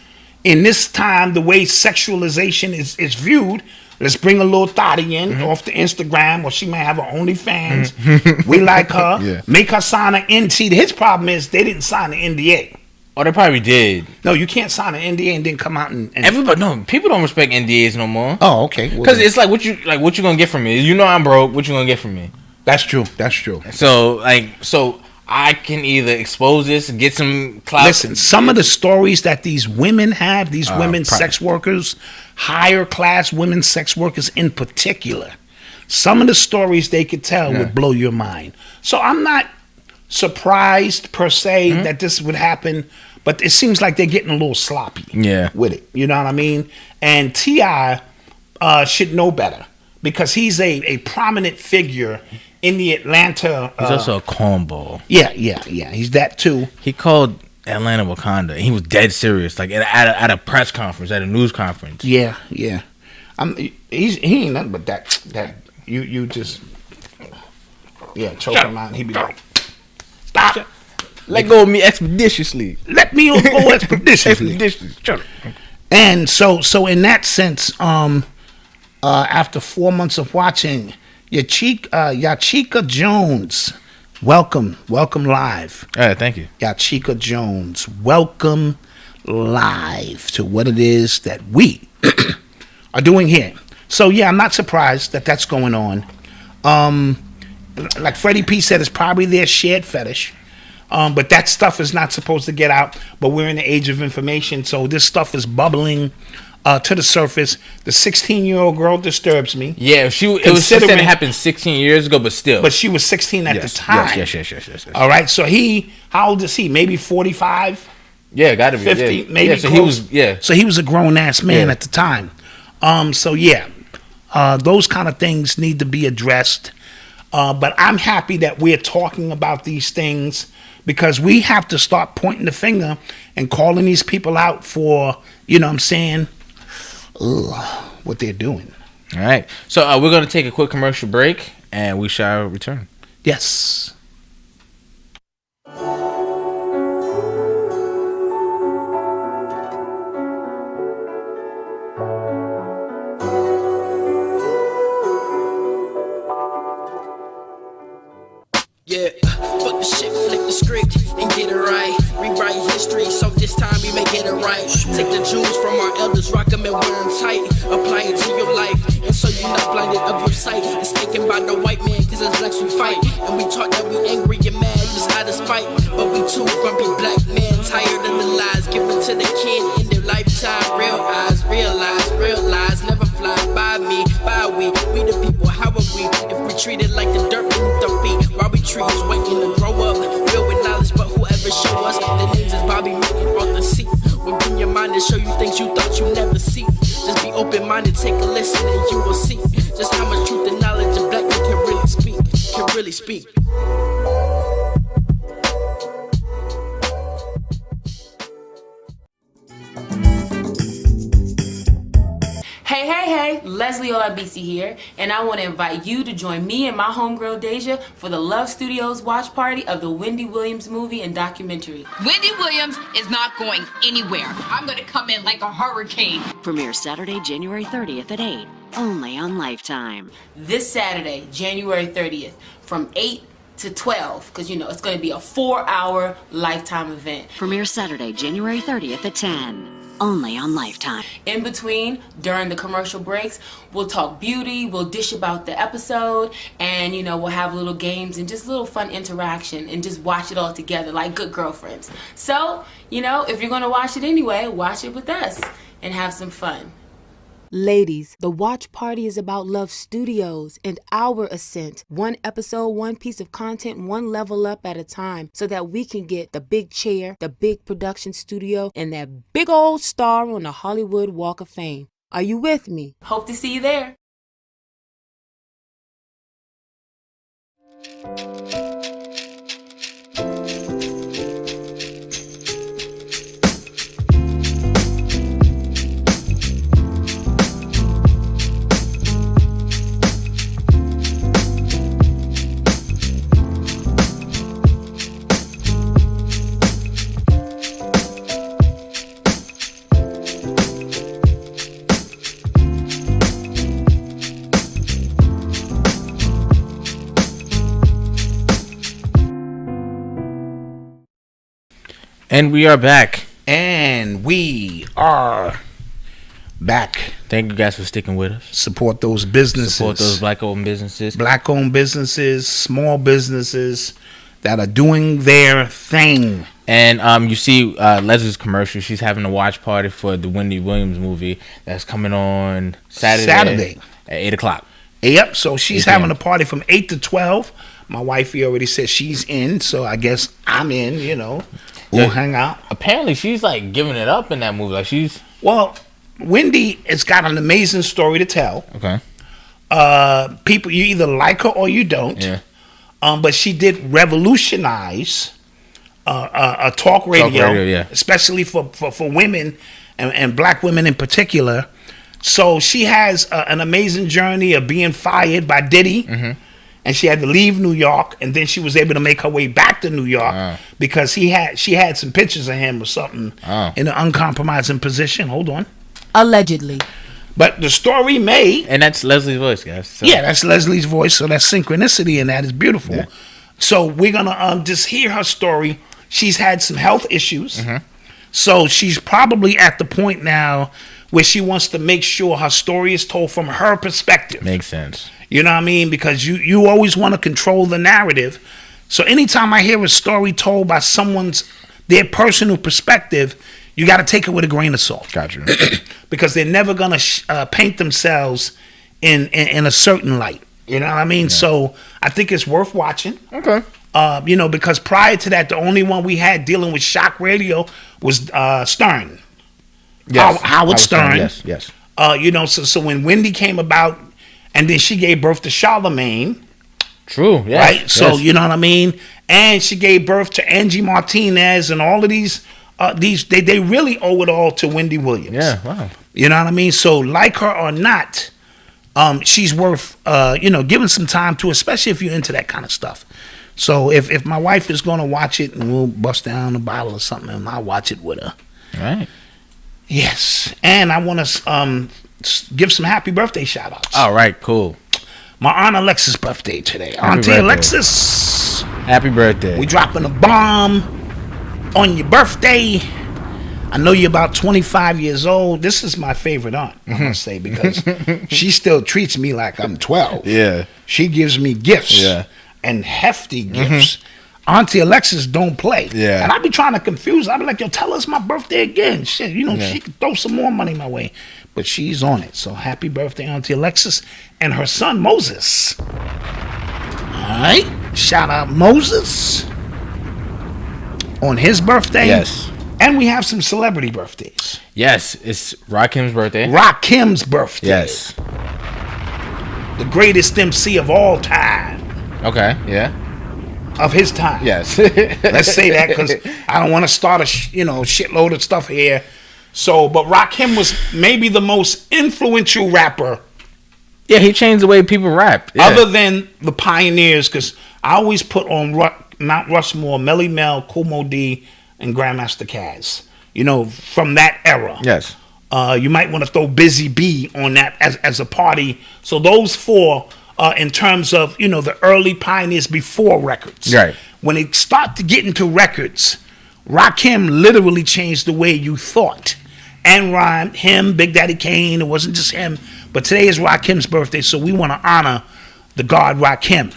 in this time, the way sexualization is viewed, let's bring a little thotty in off the Instagram, or she may have her OnlyFans. We like her. Yeah. Make her sign an NDA. His problem is they didn't sign the NDA. Oh, they probably did. No, you can't sign an NDA and then come out and Everybody, no, people don't respect NDAs no more. Oh, okay. Because it's like what you gonna get from me? You know I'm broke. What you gonna get from me? That's true. That's true. So I can either expose this, get some clout. Listen, some of the stories that these women have, these women sex workers, higher class women sex workers in particular, some of the stories they could tell would blow your mind. So I'm not surprised per se that this would happen, but it seems like they're getting a little sloppy with it. You know what I mean? And T.I. should know better because he's a prominent figure in the Atlanta. He's also a cornball. Yeah. He's that too. He called Atlanta Wakanda. He was dead serious, like at a press conference, at a news conference. Yeah. He ain't nothing but that you just choke him out and he be like, stop. Let go of me expeditiously. Let me go expeditiously. And so in that sense, after 4 months of watching, Yachika Jones, welcome live. All right, thank you. Yachika Jones, welcome live to what it is that we are doing here. So yeah, I'm not surprised that that's going on. Like Freddie P said, it's probably their shared fetish. But that stuff is not supposed to get out. But we're in the age of information, so this stuff is bubbling to the surface. The 16-year-old girl disturbs me. Yeah, she said it happened 16 years ago, but still. But she was 16 at the time. Yes. All right, so how old is he? Maybe 45? Yeah, got to be 50, maybe. Yeah, so close. So he was a grown ass man at the time. Those kind of things need to be addressed. But I'm happy that we're talking about these things because we have to start pointing the finger and calling these people out for, you know what I'm saying, what they're doing. All right. So we're going to take a quick commercial break and we shall return. Yes. Yeah, fuck the shit, flip the script and get it right. Rewrite history, so this time we may get it right. Take the jewels from our elders, rock them and wear them tight. Apply it to your life, and so you're not blinded of your sight. It's taken by the white man, cause it's blacks we fight. And we taught that we angry and mad just out of spite. But we too grumpy black men, tired of the lies given to the kid in their lifetime. Real eyes, realize, never fly by me, by we the people, how are we? If we treated like the dirt beneath our feet, why we trees waiting to grow up, filled with knowledge, but whoever show us, the names is Bobby Meeting on the seat. We'll bring your mind and show you things you thought you never see. Just be open-minded, take a listen and you will see just how much truth and knowledge a black man can really speak. Hey, Leslie Olabisi here, and I want to invite you to join me and my homegirl Deja for the LOVStudios watch party of the Wendy Williams movie and documentary. Wendy Williams is not going anywhere. I'm going to come in like a hurricane. Premieres Saturday, January 30th at 8, only on Lifetime. This Saturday, January 30th, from 8 to 12, because it's going to be a 4-hour Lifetime event. Premieres Saturday, January 30th at 10. Only on Lifetime. In between, during the commercial breaks, we'll talk beauty, we'll dish about the episode, and we'll have little games and just little fun interaction and just watch it all together like good girlfriends. So, if you're gonna watch it anyway, watch it with us and have some fun. Ladies, the watch party is about LOVStudios and our ascent. One episode, one piece of content, one level up at a time, so that we can get the big chair, the big production studio, and that big old star on the Hollywood Walk of Fame. Are you with me? Hope to see you there. And we are back. And we are back. Thank you guys for sticking with us. Support those businesses. Support those black-owned businesses. Black-owned businesses, small businesses that are doing their thing. And you see Leslie's commercial. She's having a watch party for the Wendy Williams movie that's coming on Saturday at 8 o'clock. Yep, so she's having a party from 8 to 12. My wifey already said she's in, so I guess I'm in, you know. We'll hang out. Apparently, she's like giving it up in that movie. Like Well, Wendy has got an amazing story to tell. Okay. People, you either like her or you don't. Yeah. But she did revolutionize a talk radio, especially for women and black women in particular. So she has an amazing journey of being fired by Diddy, and she had to leave New York, and then she was able to make her way back to New York because she had some pictures of him or something in an uncompromising position. Hold on. Allegedly. But the story and that's Leslie's voice, guys. So. Yeah, that's Leslie's voice. So that synchronicity in that is beautiful. Yeah. So we're gonna just hear her story. She's had some health issues, so she's probably at the point now where she wants to make sure her story is told from her perspective. Makes sense. You know what I mean? Because you always want to control the narrative. So anytime I hear a story told by their personal perspective, you got to take it with a grain of salt. Gotcha. Because they're never gonna paint themselves in a certain light. You know what I mean? Yeah. So I think it's worth watching. Okay. Because prior to that, the only one we had dealing with shock radio was Stern. Yes. Howard Stern. Yes. So when Wendy came about, and then she gave birth to Charlemagne. True. Yeah. Right. So you know what I mean. And she gave birth to Angie Martinez, and all of these. They really owe it all to Wendy Williams. Yeah. Wow. You know what I mean. So like her or not, she's worth giving some time to, especially if you're into that kind of stuff. So if my wife is going to watch it, and we'll bust down a bottle or something, and I'll watch it with her. All right. Yes, and I want to give some happy birthday shout outs. All right, cool. My Aunt Alexis' birthday today. Happy Auntie birthday. Alexis. Happy birthday. We dropping a bomb on your birthday. I know you're about 25 years old. This is my favorite aunt, I must say, because she still treats me like I'm 12. Yeah. She gives me gifts. Yeah. And hefty gifts. Auntie Alexis don't play. Yeah. And I be trying to confuse her. I be like, yo, tell us my birthday again. Shit, she can throw some more money my way. But she's on it. So happy birthday, Auntie Alexis. And her son, Moses. All right. Shout out Moses on his birthday. Yes. And we have some celebrity birthdays. Yes. It's Rakim's birthday. Rakim's birthday. Yes. The greatest MC of all time. Okay. Yeah. Of his time. Yes. Let's say that, because I don't want to start a shitload of stuff here. So, but Rakim was maybe the most influential rapper. Yeah, he changed the way people rap. Yeah. Other than the pioneers, because I always put on Mount Rushmore, Melly Mel, Kool Moe Dee, and Grandmaster Caz. From that era. Yes. You might want to throw Busy Bee on that as a party. So those four. In terms of, the early pioneers before records. Right. When it started to get into records, Rakim literally changed the way you thought. And rhymed. Him, Big Daddy Kane, it wasn't just him. But today is Rakim's birthday, so we want to honor the god Rakim,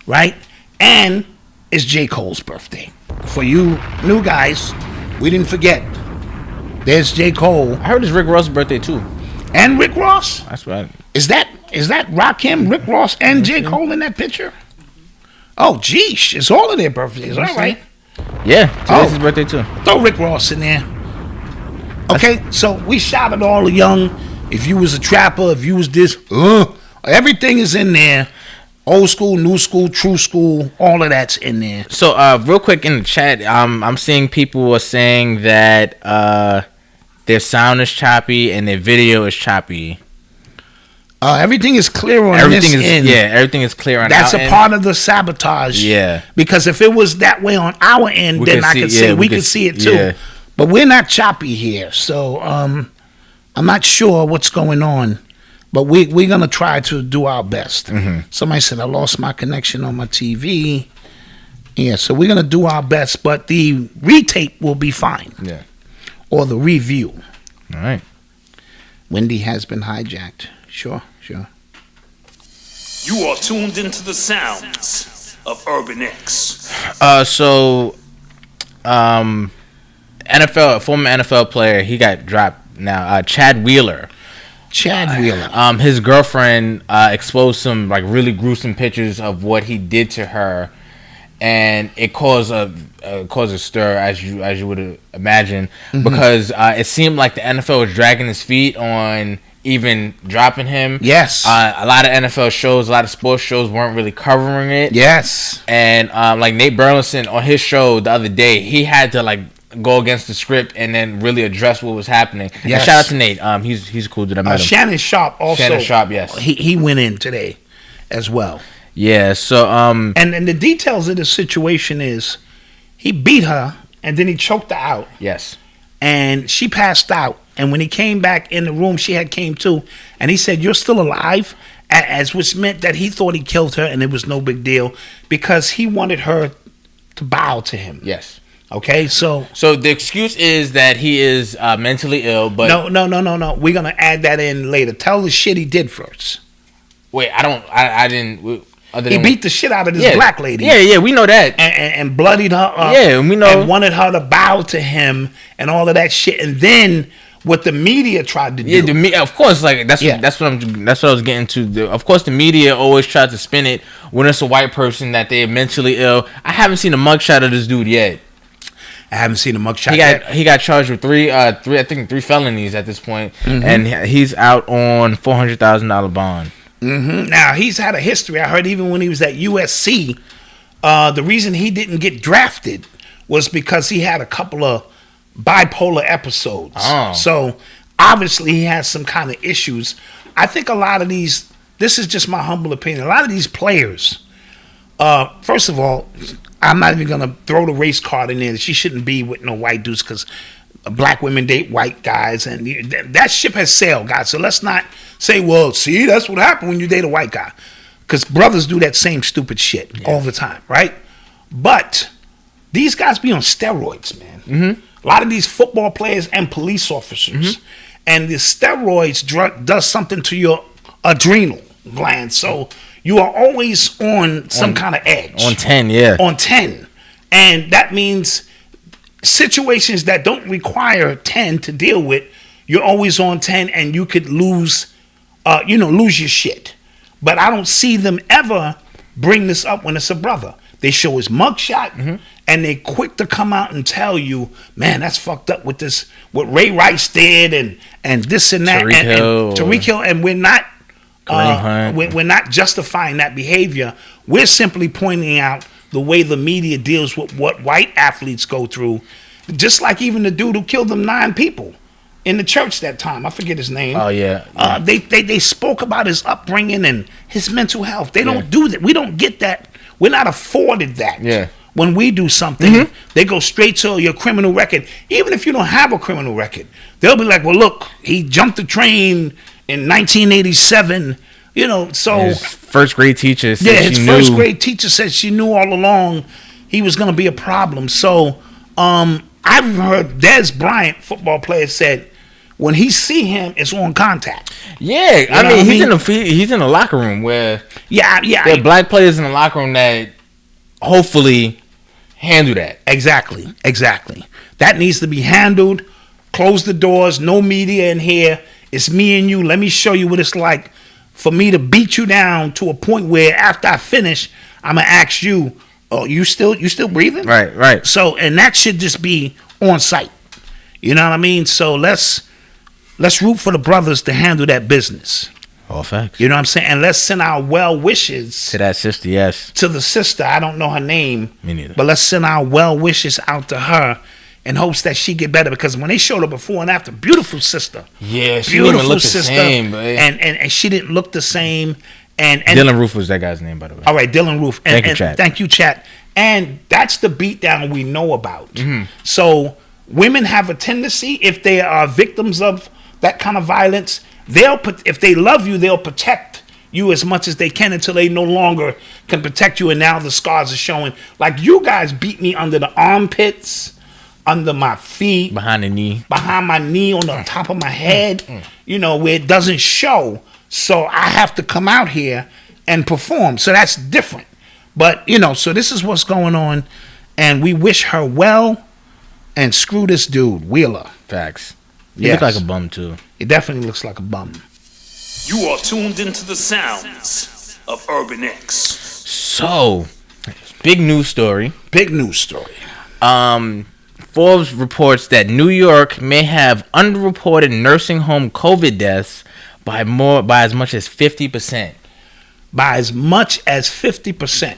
right? And it's J. Cole's birthday. For you new guys, we didn't forget. There's J. Cole. I heard it's Rick Ross' birthday, too. And Rick Ross? That's right. Is that Rakim, Rick Ross, and J. Cole in that picture? Oh, geesh. It's all of their birthdays. All right. Yeah. Today's his birthday, too. Throw Rick Ross in there. Okay, so we shouted all the young. If you was a trapper, if you was this, everything is in there. Old school, new school, true school, all of that's in there. So, real quick in the chat, I'm seeing people are saying that their sound is choppy and their video is choppy. Everything is clear on this end. Yeah, everything is clear on That's our a end. part of the sabotage. Yeah. Because if it was that way on our end, we could see it too. Yeah. But we're not choppy here. So I'm not sure what's going on. But we're going to try to do our best. Mm-hmm. Somebody said, I lost my connection on my TV. Yeah, so we're gonna do our best, but the retape will be fine. Yeah. Or the review. All right. Wendy has been hijacked. Sure. You are tuned into the sounds of Urban X. NFL, former NFL player, he got dropped now. Chad Wheeler. His girlfriend exposed some like really gruesome pictures of what he did to her, and it caused a stir, as you would imagine, because it seemed like the NFL was dragging his feet on even dropping him. Yes. A lot of NFL shows, a lot of sports shows weren't really covering it. Yes. And like Nate Burleson on his show the other day, he had to like go against the script and then really address what was happening. Yes. And shout out to Nate. He's cool dude. I met him. Shannon Sharp also. Shannon Sharp, yes. He went in today as well. Yeah, so and the details of the situation is he beat her and then he choked her out. Yes. And she passed out. And when he came back in the room, she had came too. And he said, "You're still alive," as which meant that he thought he killed her and it was no big deal because he wanted her to bow to him. Yes. Okay, so the excuse is that he is mentally ill, but no. We're gonna add that in later. Tell the shit he did first. Wait, I didn't. He beat the shit out of this black lady. Yeah, we know that. And bloodied her up. Yeah, we know. And wanted her to bow to him and all of that shit. And then what the media tried to do. Yeah, of course, like that's what I was getting to. Of course, the media always tries to spin it when it's a white person that they're mentally ill. I haven't seen a mugshot of this dude yet. I haven't seen a mugshot yet. He got charged with three felonies at this point, and he's out on $400,000 bond. Now he's had a history. I heard even when he was at USC, the reason he didn't get drafted was because he had a couple of bipolar episodes. So obviously he has some kind of issues. I think a lot of these. This is just my humble opinion. A lot of these players. First of all, I'm not even gonna throw the race card in there. She shouldn't be with no white dudes because black women date white guys, and that ship has sailed, guys. So let's not say, well, see, that's what happened when you date a white guy, because brothers do that same stupid shit all the time, right? But these guys be on steroids, man. A lot of these football players and police officers, and the steroids drug does something to your adrenal gland, so you are always on some kind of edge. On 10, yeah. On 10. And that means situations that don't require 10 to deal with, you're always on 10 and you could lose your shit. But I don't see them ever bring this up when it's a brother. They show his mugshot and they quick to come out and tell you, man, that's fucked up with this, what Ray Rice did and this and that. Tariq Hill, and we're not we're not justifying that behavior. We're simply pointing out the way the media deals with what white athletes go through. Just like even the dude who killed them 9 people in the church that time. I forget his name. Oh, yeah. They spoke about his upbringing and his mental health. They don't do that. We don't get that. We're not afforded that. Yeah. When we do something, they go straight to your criminal record. Even if you don't have a criminal record, they'll be like, well, look, he jumped the train in 1987, so his first grade teacher said first grade teacher said she knew all along he was going to be a problem. So I've heard Des Bryant, football player, said when he see him, it's on contact. Yeah, I mean, he's in a locker room where there are black players in the locker room that hopefully handle that. Exactly. That needs to be handled. Close the doors. No media in here. It's me and you. Let me show you what it's like for me to beat you down to a point where after I finish, I'm gonna ask you, "Oh, you still breathing?" Right. So, and that should just be on site. You know what I mean? So let's root for the brothers to handle that business. All facts. You know what I'm saying? And let's send our well wishes to that sister. Yes. To the sister. I don't know her name. Me neither. But let's send our well wishes out to her in hopes that she get better, because when they showed her before and after, beautiful sister. Yeah, she didn't even look the same. And she didn't look the same. And Dylan Roof was that guy's name, by the way. All right, Dylan Roof. Thank you, Chat. Thank you, Chat. And that's the beatdown we know about. So women have a tendency, if they are victims of that kind of violence, if they love you, they'll protect you as much as they can until they no longer can protect you, and now the scars are showing. Like, you guys beat me under the armpits, under my feet, behind the knee, behind my knee, on the top of my head, you know, where it doesn't show. So I have to come out here and perform. So that's different. But, you know, so this is what's going on, and we wish her well, and screw this dude, Wheeler. Facts. He looks like a bum, too. He definitely looks like a bum. You are tuned into the sounds of Urban X. So, big news story. Big news story. Forbes reports that New York may have underreported nursing home COVID deaths by as much as 50%. By as much as 50%.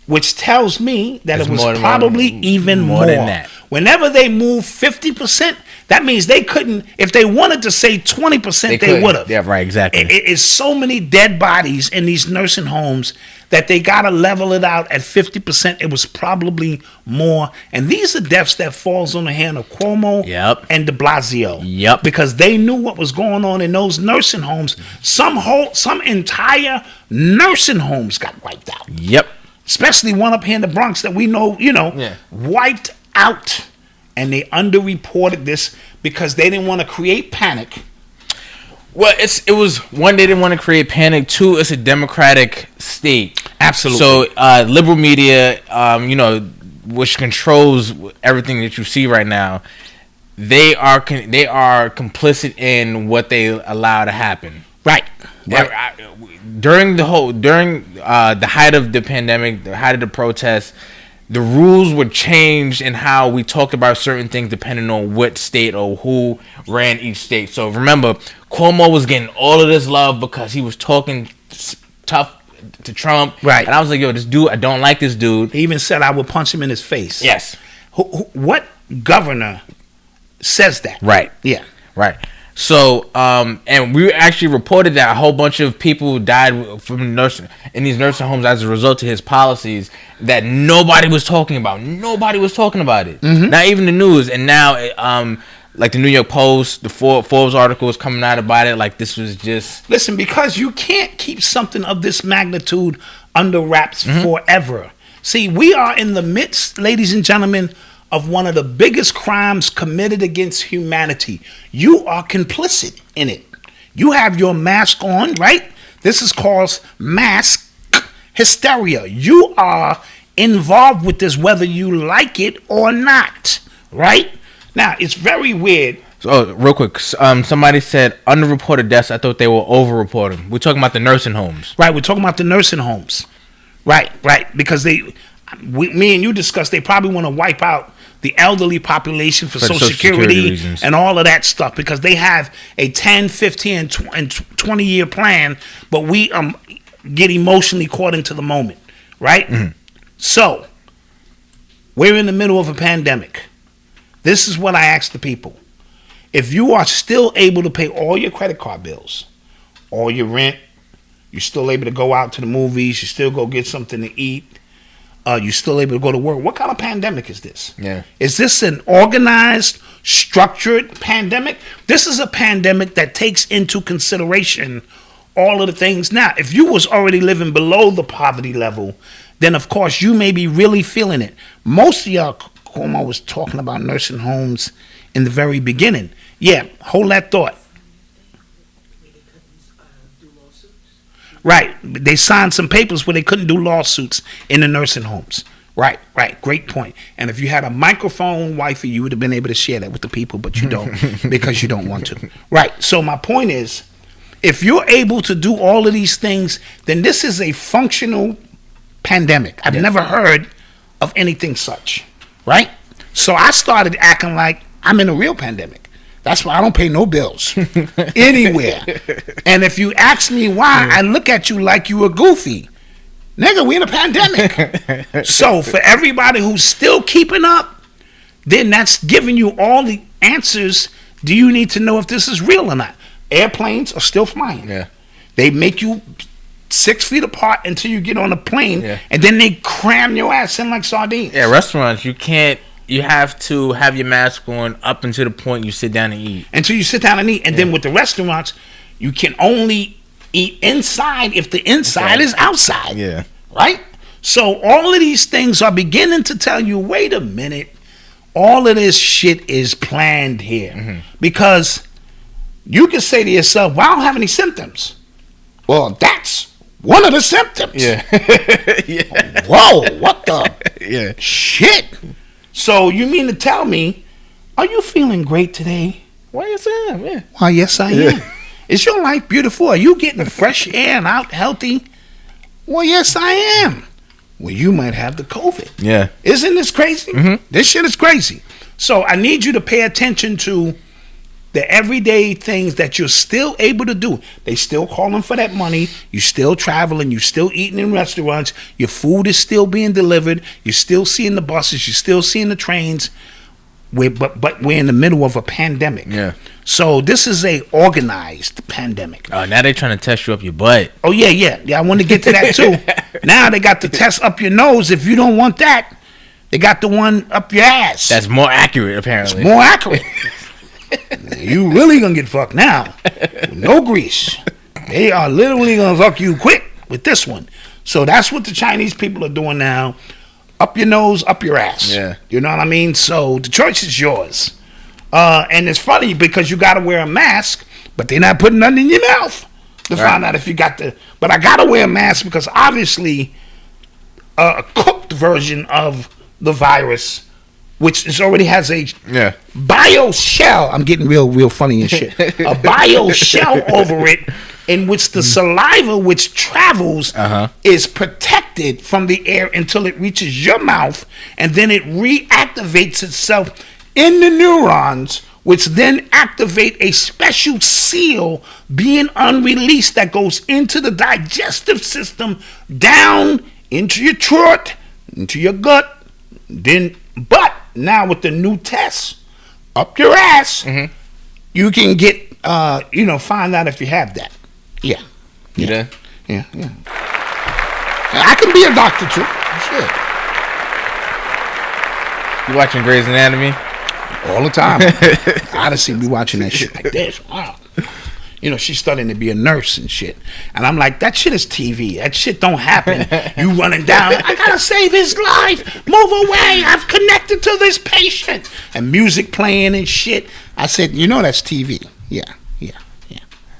Which tells me that it was probably even more than that. Whenever they move 50%, that means they couldn't, if they wanted to say 20%, they would have. Yeah, right, exactly. It is so many dead bodies in these nursing homes that they got to level it out at 50%. It was probably more. And these are deaths that falls on the hand of Cuomo and de Blasio. Yep. Because they knew what was going on in those nursing homes. Some entire nursing homes got wiped out. Yep. Especially one up here in the Bronx that we know, wiped out. And they underreported this because they didn't want to create panic. Well, it was one, they didn't want to create panic. Two, it's a democratic state. Absolutely. So liberal media, which controls everything that you see right now, they are complicit in what they allow to happen. Right. During the height of the pandemic, the height of the protests, the rules were changed in how we talked about certain things depending on what state or who ran each state. So remember, Cuomo was getting all of this love because he was talking tough to Trump. Right. And I was like, yo, this dude, I don't like this dude. He even said I would punch him in his face. Yes. What governor says that? Right. Yeah. Right. So, and we actually reported that a whole bunch of people died from in these nursing homes as a result of his policies that nobody was talking about. Nobody was talking about it. Mm-hmm. Not even the news. And now, like the New York Post, the Forbes article is coming out about it. Like this was just... Listen, because you can't keep something of this magnitude under wraps forever. See, we are in the midst, ladies and gentlemen, of one of the biggest crimes committed against humanity. You are complicit in it. You have your mask on, right? This is called mask hysteria. You are involved with this whether you like it or not, right? Now, it's very weird. So, real quick, somebody said underreported deaths. I thought they were overreported. We're talking about the nursing homes. Right, we're talking about the nursing homes. Right, because me and you discussed they probably want to wipe out the elderly population for Social Security and all of that stuff because they have a 10, 15, and 20-year plan, but we get emotionally caught into the moment, right? Mm-hmm. So, we're in the middle of a pandemic. This is what I ask the people. If you are still able to pay all your credit card bills, all your rent, you're still able to go out to the movies, you still go get something to eat, you're still able to go to work. What kind of pandemic is this? Yeah. Is this an organized, structured pandemic? This is a pandemic that takes into consideration all of the things. Now, if you was already living below the poverty level, then of course you may be really feeling it. Most of y'all, Cuomo was talking about nursing homes in the very beginning. Yeah, hold that thought. Right. They signed some papers where they couldn't do lawsuits in the nursing homes. Right. Great point. And if you had a microphone, wifey, you would have been able to share that with the people, but you don't because you don't want to. Right. So my point is, if you're able to do all of these things, then this is a functional pandemic. I've never heard of anything such. Right. So I started acting like I'm in a real pandemic. That's why I don't pay no bills anywhere. And if you ask me why, I look at you like you were goofy. Nigga, we in a pandemic. So for everybody who's still keeping up, then that's giving you all the answers. Do you need to know if this is real or not? Airplanes are still flying. Yeah. They make you 6 feet apart until you get on a plane, and then they cram your ass in like sardines. Yeah, restaurants, you have to have your mask on up until the point you sit down and eat. Until you sit down and eat. And then with the restaurants, you can only eat inside if the inside is outside. Yeah. Right? So all of these things are beginning to tell you, wait a minute, all of this shit is planned here. Because you can say to yourself, well, I don't have any symptoms. Well, that's one of the symptoms. Yeah. Whoa, what the shit? So you mean to tell me, are you feeling great today? Well, yes, I am. Yeah. Well, yes, I am. Is your life beautiful? Are you getting fresh air and out healthy? Well, yes, I am. Well, you might have the COVID. Yeah. Isn't this crazy? This shit is crazy. So I need you to pay attention to the everyday things that you're still able to do. They still calling for that money. You still traveling. You still eating in restaurants. Your food is still being delivered. You're still seeing the buses. You're still seeing the trains. But we're in the middle of a pandemic. Yeah. So this is a organized pandemic. Oh, now they're trying to test you up your butt. Oh, yeah. I want to get to that too. Now they got the test up your nose. If you don't want that, they got the one up your ass. That's more accurate, apparently. It's more accurate. You really gonna get fucked now. No grease. They are literally gonna fuck you quick with this one. So that's what the Chinese people are doing now. Up your nose, up your ass. Yeah. You know what I mean? So the choice is yours. And it's funny because you gotta wear a mask, but they're not putting nothing in your mouth to find out if you got the. But I gotta wear a mask because obviously a cooked version of the virus, which is already has a bio shell. I'm getting real funny and shit. A bio shell over it, in which the saliva which travels is protected from the air until it reaches your mouth, and then it reactivates itself in the neurons, which then activate a special seal being unreleased that goes into the digestive system, down into your throat, into your gut. Then, but now with the new test up your ass, you can get, find out if you have that. Yeah. You did? Yeah. I can be a doctor too. Shit. You watching Grey's Anatomy? All the time. Odyssey be watching that shit like this. Wow. She's studying to be a nurse and shit. And I'm like, that shit is TV. That shit don't happen. You running down, I gotta save his life. Move away. I've connected to this patient. And music playing and shit. I said, that's TV. Yeah.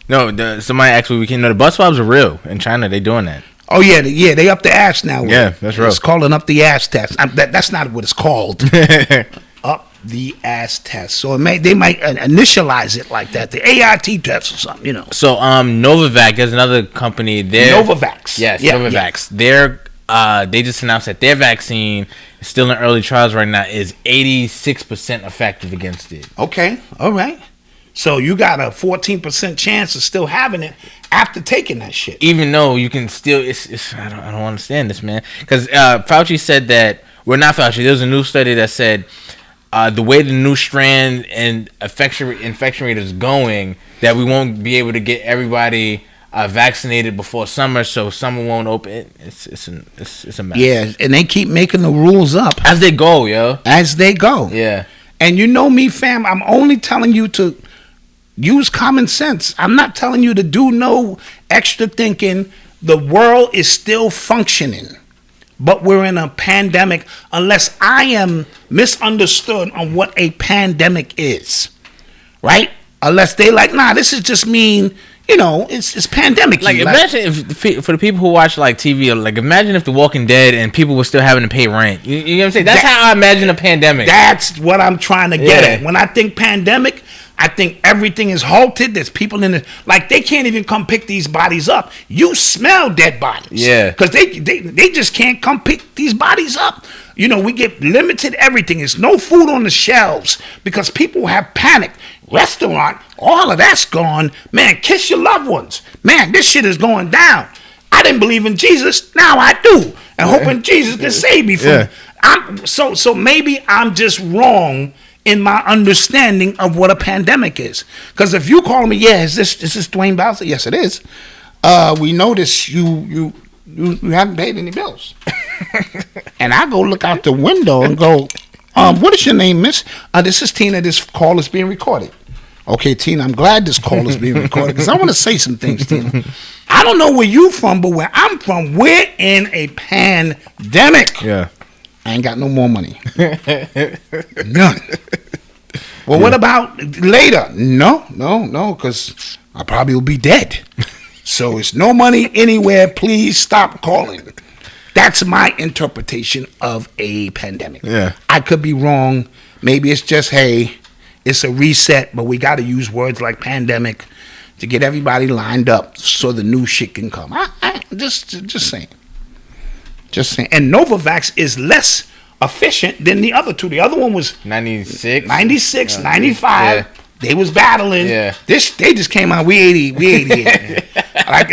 No, somebody asked me, the bus swabs are real. In China, they doing that. Oh, yeah, they up the ass now. Yeah, that's real. It's calling up the ass test. That's not what it's called. Up the ass test. So they might initialize it like that. The AIT test or something, So Novavax, there's another company there. Novavax. Yes, Novavax. Yeah. They just announced that their vaccine is still in early trials right now, is 86% effective against it. Okay, all right. So you got a 14% chance of still having it after taking that shit. Even though you can still, I don't understand this, man. Because Fauci said that, well, not Fauci. There was a new study that said the way the new strand and infection rate is going, that we won't be able to get everybody vaccinated before summer, so summer won't open. It's a mess. Yeah, and they keep making the rules up as they go, yo. As they go. Yeah. And you know me, fam. I'm only telling you to use common sense. I'm not telling you to do no extra thinking. The world is still functioning, but we're in a pandemic, unless I am misunderstood on what a pandemic is, right? Unless they like, nah, this is just mean, it's pandemic. Like, imagine if, for the people who watch like TV, like imagine if The Walking Dead and people were still having to pay rent. You know what I'm saying? That's how I imagine a pandemic. That's what I'm trying to get at. When I think pandemic, I think everything is halted. There's people in it, like they can't even come pick these bodies up. You smell dead bodies. Yeah. Because they just can't come pick these bodies up. We get limited everything. There's no food on the shelves because people have panicked. Restaurant, all of that's gone. Man, kiss your loved ones. Man, this shit is going down. I didn't believe in Jesus. Now I do. And hoping Jesus can save me from it. So maybe I'm just wrong in my understanding of what a pandemic is. Because if you call me, is this Dwayne Bowser? Yes, it is. We notice you haven't paid any bills. And I go look out the window and go, what is your name, miss? This is Tina. This call is being recorded. Okay, Tina, I'm glad this call is being recorded because I want to say some things, Tina. I don't know where you from, but where I'm from, we're in a pandemic. Yeah. I ain't got no more money. None. Well, what about later? No, because I probably will be dead. So it's no money anywhere. Please stop calling. That's my interpretation of a pandemic. Yeah. I could be wrong. Maybe it's just, hey, it's a reset, but we got to use words like pandemic to get everybody lined up so the new shit can come. I just saying. Just saying. And Novavax is less efficient than the other two. The other one was 96, 95. Yeah. They was battling. Yeah. They just came out. We 88.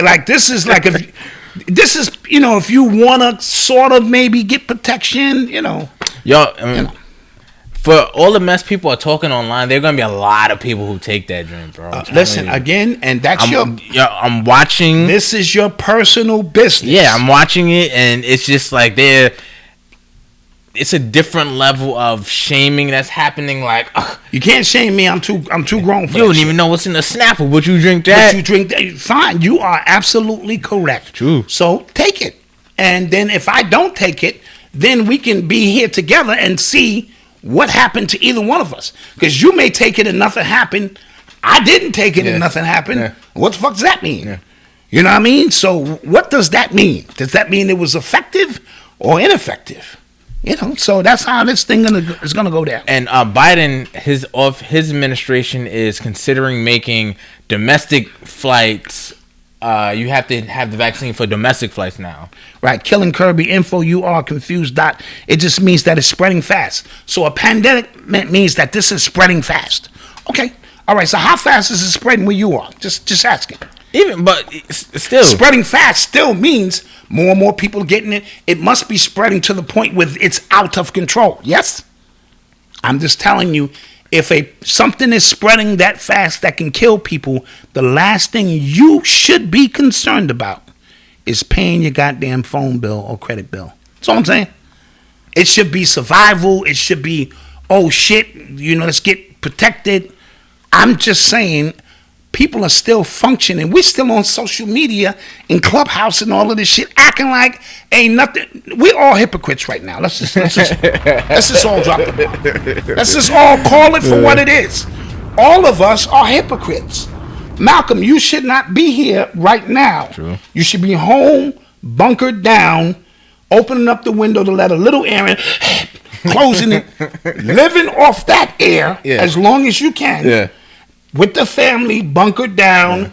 like this is like if you wanna sort of maybe get protection, Yo, I mean, for all the mess people are talking online, there are gonna be a lot of people who take that drink, bro. Listen again, and that's I'm watching. This is your personal business. Yeah, I'm watching it, and it's just like it's a different level of shaming that's happening. Like, you can't shame me. I'm too grown for you. Don't even know what's in the Snapple, but you drink that. But you drink that. Fine, you are absolutely correct. True. So take it, and then if I don't take it, then we can be here together and see what happened to either one of us. Because you may take it and nothing happened. I didn't take it and nothing happened. Yeah. What the fuck does that mean? Yeah. You know what I mean? So what does that mean? Does that mean it was effective or ineffective? So that's how this thing is gonna go down. And Biden, his administration is considering making domestic flights. You have to have the vaccine for domestic flights now. Right. Killing Kirby info. You are confused. It just means that it's spreading fast. So a pandemic means that this is spreading fast. Okay. All right. So how fast is it spreading where you are? Just asking. But still spreading fast still means more and more people getting it. It must be spreading to the point where it's out of control. Yes. I'm just telling you, if something is spreading that fast that can kill people, the last thing you should be concerned about is paying your goddamn phone bill or credit bill. That's all I'm saying. It should be survival. It should be, oh shit, let's get protected. I'm just saying, people are still functioning. We're still on social media and Clubhouse and all of this shit, acting like ain't nothing. We're all hypocrites right now. Let's just all drop the ball. Let's just all call it for what it is. All of us are hypocrites. Malcolm, you should not be here right now. True. You should be home, bunkered down, opening up the window to let a little air in, closing it, living off that air as long as you can. Yeah. With the family, bunkered down,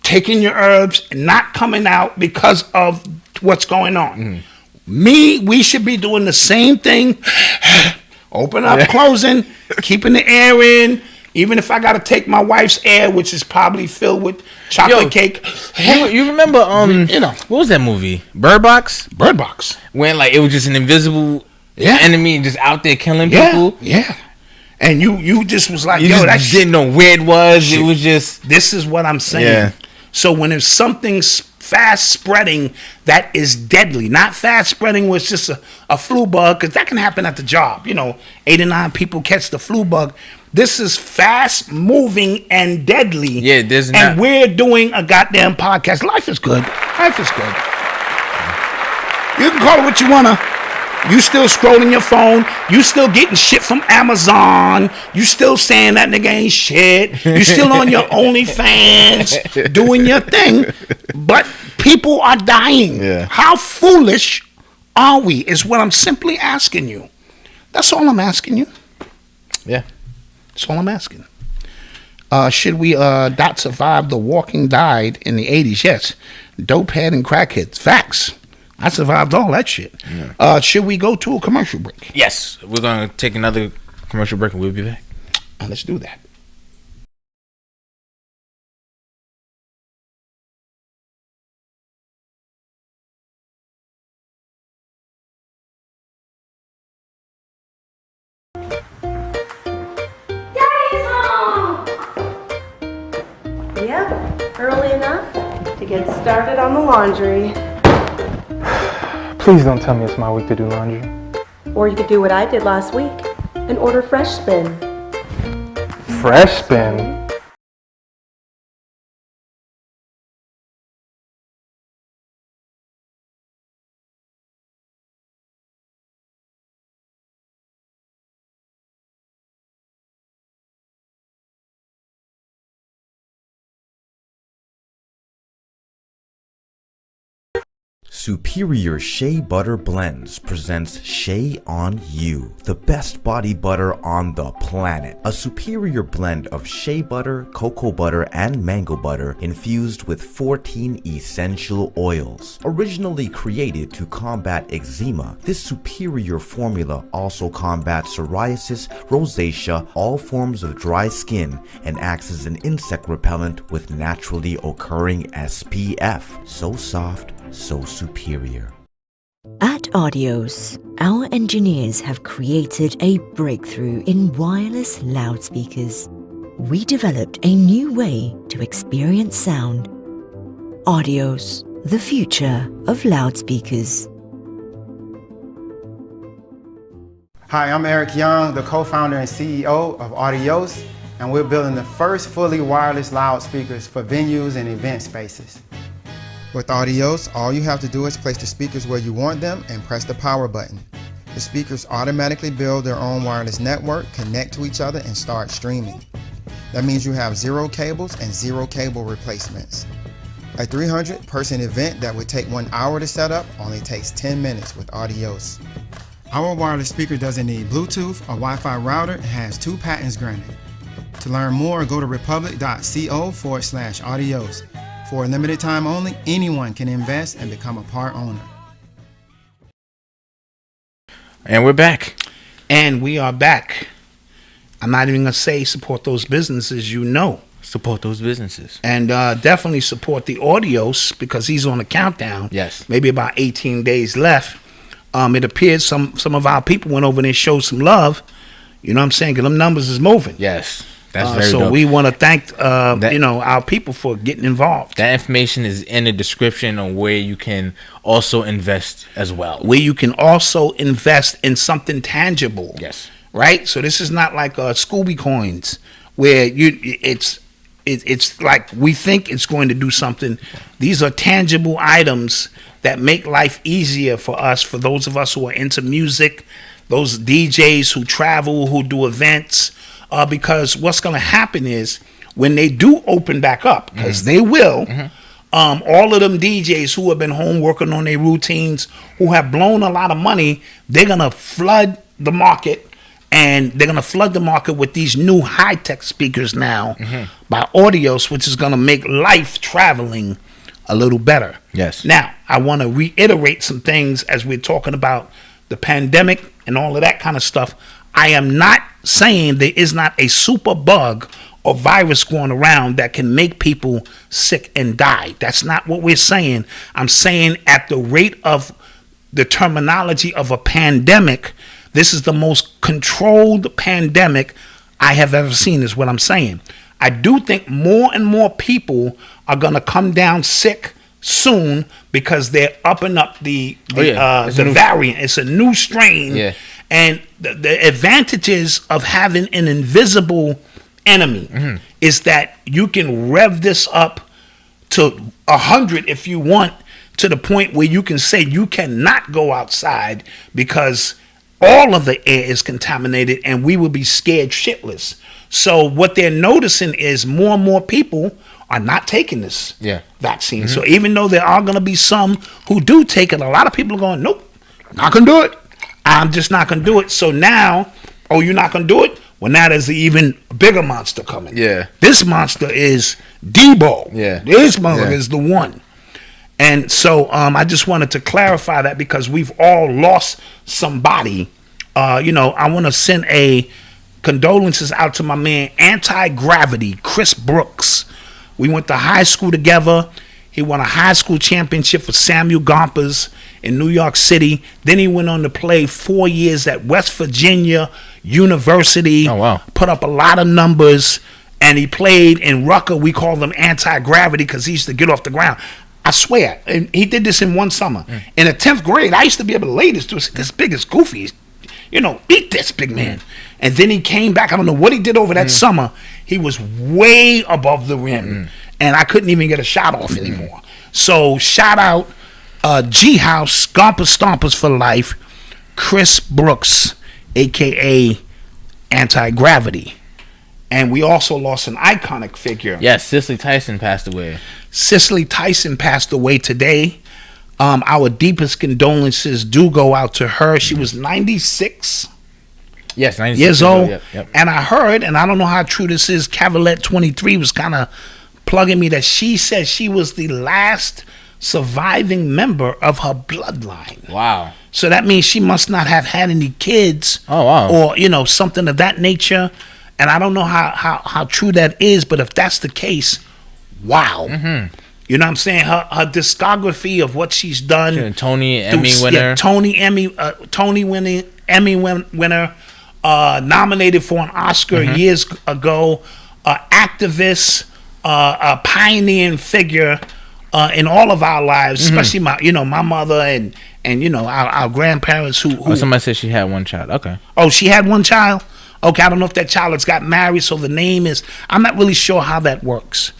taking your herbs, and not coming out because of what's going on. We should be doing the same thing. Open up, closing, keeping the air in. Even if I got to take my wife's air, which is probably filled with chocolate cake. You remember, what was that movie? Bird Box? Bird Box. When, it was just an invisible enemy just out there killing people? Yeah. And you just was like, you that didn't know where it was. Shit. It was just... This is what I'm saying. Yeah. So when there's something fast spreading that is deadly, not fast spreading where it's just a flu bug, because that can happen at the job. 8 or 9 people catch the flu bug. This is fast moving and deadly. Yeah, and we're doing a goddamn podcast. Life is good. Life is good. You can call it what you wanna. You still scrolling your phone. You still getting shit from Amazon. You still saying that nigga ain't shit. You still on your OnlyFans doing your thing. But people are dying. Yeah. How foolish are we is what I'm simply asking you. That's all I'm asking you. Yeah. That's all I'm asking. Should we not survive the walking died in the 80s? Yes. Dopehead and crackheads. Facts. I survived all that shit. Yeah. Should we go to a commercial break? Yes. We're going to take another commercial break and we'll be back. Let's do that. Daddy's home! Yep, early enough to get started on the laundry. Please don't tell me it's my week to do laundry. Or you could do what I did last week and order Fresh Spin. Fresh Spin? Superior Shea Butter Blends presents Shea on You, the best body butter on the planet. A superior blend of shea butter, cocoa butter, and mango butter infused with 14 essential oils. Originally created to combat eczema, this superior formula also combats psoriasis, rosacea, all forms of dry skin, and acts as an insect repellent with naturally occurring SPF. So soft, so superior. At Audios, our engineers have created a breakthrough in wireless loudspeakers. We developed a new way to experience sound. Audios, the future of loudspeakers. Hi, I'm Erik Young, the co-founder and CEO of Audios, and we're building the first fully wireless loudspeakers for venues and event spaces. With Audios, all you have to do is place the speakers where you want them and press the power button. The speakers automatically build their own wireless network, connect to each other, and start streaming. That means you have 0 cables and 0 cable replacements. A 300-person event that would take 1 hour to set up only takes 10 minutes with Audios. Our wireless speaker doesn't need Bluetooth or Wi-Fi router and has 2 patents granted. To learn more, go to republic.co/audios. For a limited time only, anyone can invest and become a part owner. And we're back. And we are back. I'm not even going to say support those businesses, you know. Support those businesses. And definitely support the Audios because he's on the countdown. Yes. Maybe about 18 days left. It appears some of our people went over there and showed some love. You know what I'm saying? Because them numbers is moving. Yes. That's very so dope. we want to thank our people for getting involved. That information is in the description on where you can also invest as well. Where you can also invest in something tangible. Yes. Right? So this is not like Scooby coins where it's like we think it's going to do something. These are tangible items that make life easier for us, for those of us who are into music, those DJs who travel, who do events. Because what's going to happen is when they do open back up, because they will, all of them DJs who have been home working on their routines, who have blown a lot of money, they're going to flood the market, and they're going to flood the market with these new high-tech speakers now by Audios, which is going to make life traveling a little better. Yes. Now, I want to reiterate some things as we're talking about the pandemic and all of that kind of stuff. I am not saying there is not a super bug or virus going around that can make people sick and die. That's not what we're saying. I'm saying at the rate of the terminology of a pandemic, this is the most controlled pandemic I have ever seen, is what I'm saying. I do think more and more people are going to come down sick soon because they're upping up the variant. It's a new strain. Yeah. And the advantages of having an invisible enemy is that you can rev this up to 100 if you want, to the point where you can say you cannot go outside because all of the air is contaminated and we will be scared shitless. So what they're noticing is more and more people are not taking this vaccine. So even though there are going to be some who do take it, a lot of people are going, nope, not going to do it. I'm just not going to do it. So now, you're not going to do it? Well, now there's an even bigger monster coming. Yeah. This monster is Debo. Yeah. This motherfucker is the one. And so I just wanted to clarify that because we've all lost somebody. I want to send a condolences out to my man, Anti-Gravity, Chris Brooks. We went to high school together. He won a high school championship for Samuel Gompers in New York City. Then he went on to play 4 years at West Virginia University. Oh, wow. Put up a lot of numbers. And he played in Rucker. We call them Anti-Gravity because he used to get off the ground. I swear. And he did this in one summer. In the 10th grade, I used to be able to lay this to us. This big is goofy. Beat this big man. And then he came back. I don't know what he did over that summer. He was way above the rim. And I couldn't even get a shot off anymore. So shout out G House, Gompers Stompers for Life, Chris Brooks, a.k.a. Anti-Gravity. And we also lost an iconic figure. Yes, Cicely Tyson passed away. Cicely Tyson passed away today. Our deepest condolences do go out to her. She was 96. Yes, 96 years old. Yep. And I heard, and I don't know how true this is, Cavallette 23 was kind of plugging me that she said she was the last surviving member of her bloodline. Wow. So that means she must not have had any kids. Oh, wow. Or, something of that nature. And I don't know how true that is, but if that's the case, wow. Mm-hmm. You know what I'm saying? Her discography of what she's done. She's a Tony Emmy winner. Yeah, Tony winning Emmy winner. Nominated for an Oscar years ago. Activist, a pioneering figure in all of our lives, especially my mother and our grandparents who somebody said she had one child. Okay. Oh, she had one child? Okay, I don't know if that child has got married, so the name is, I'm not really sure how that works.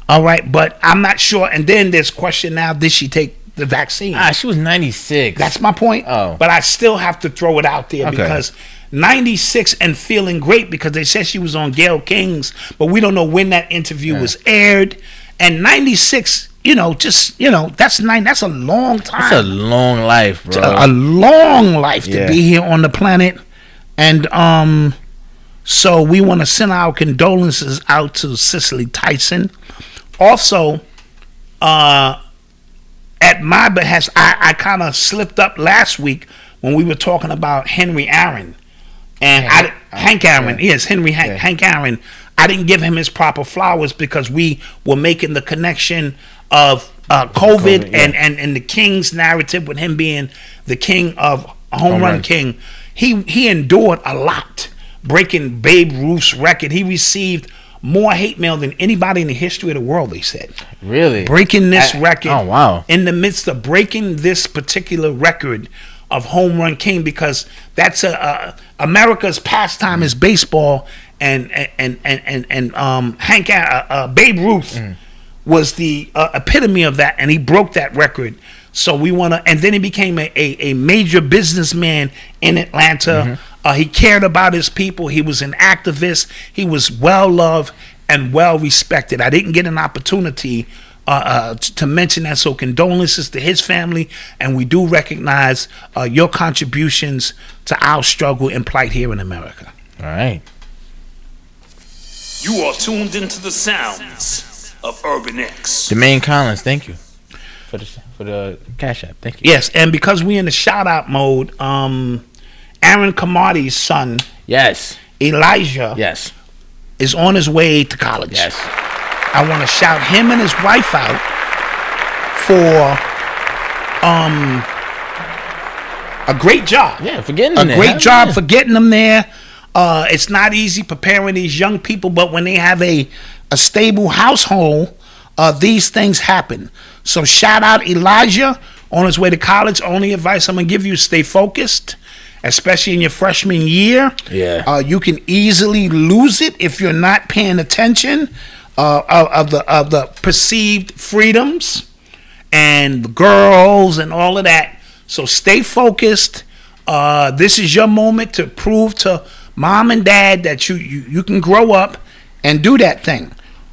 All right, but I'm not sure. And then there's question now, did she take the vaccine? She was 96. That's my point. Oh. But I still have to throw it out there because 96 and feeling great, because they said she was on Gayle King's, but we don't know when that interview was aired. And 96, that's a long time. That's a long life, bro. A long life to be here on the planet. And so we want to send our condolences out to Cicely Tyson. Also, at my behest, I kind of slipped up last week when we were talking about Henry Aaron. And Hank Aaron. Yes, Hank Aaron. I didn't give him his proper flowers because we were making the connection of COVID and the King's narrative with him being the king of home run king. He endured a lot, breaking Babe Ruth's record. He received more hate mail than anybody in the history of the world, they said. Really? Breaking this record. Oh, wow. In the midst of breaking this particular record of home run king, because that's America's pastime is baseball, and Babe Ruth was the epitome of that, and he broke that record. So we want to, and then he became a major businessman in Atlanta. He cared about his people. He was an activist. He was well loved and well respected. I didn't get an opportunity to mention that. So condolences to his family, and we do recognize your contributions to our struggle and plight here in America. All right. You are tuned into the sounds of Urban X. Jermaine Collins, thank you for the Cash App. Thank you. Yes, and because we're in the shout out mode, Aaron Kamadi's son, Elijah, is on his way to college. Yes. I want to shout him and his wife out for a great job. Yeah, for getting them there. A great job for getting them there. It's not easy preparing these young people, but when they have a stable household, these things happen. So shout out Elijah on his way to college. Only advice I'm going to give you, stay focused, especially in your freshman year. Yeah. You can easily lose it if you're not paying attention of the perceived freedoms and the girls and all of that. So stay focused. This is your moment to prove to mom and dad that you can grow up and do that thing.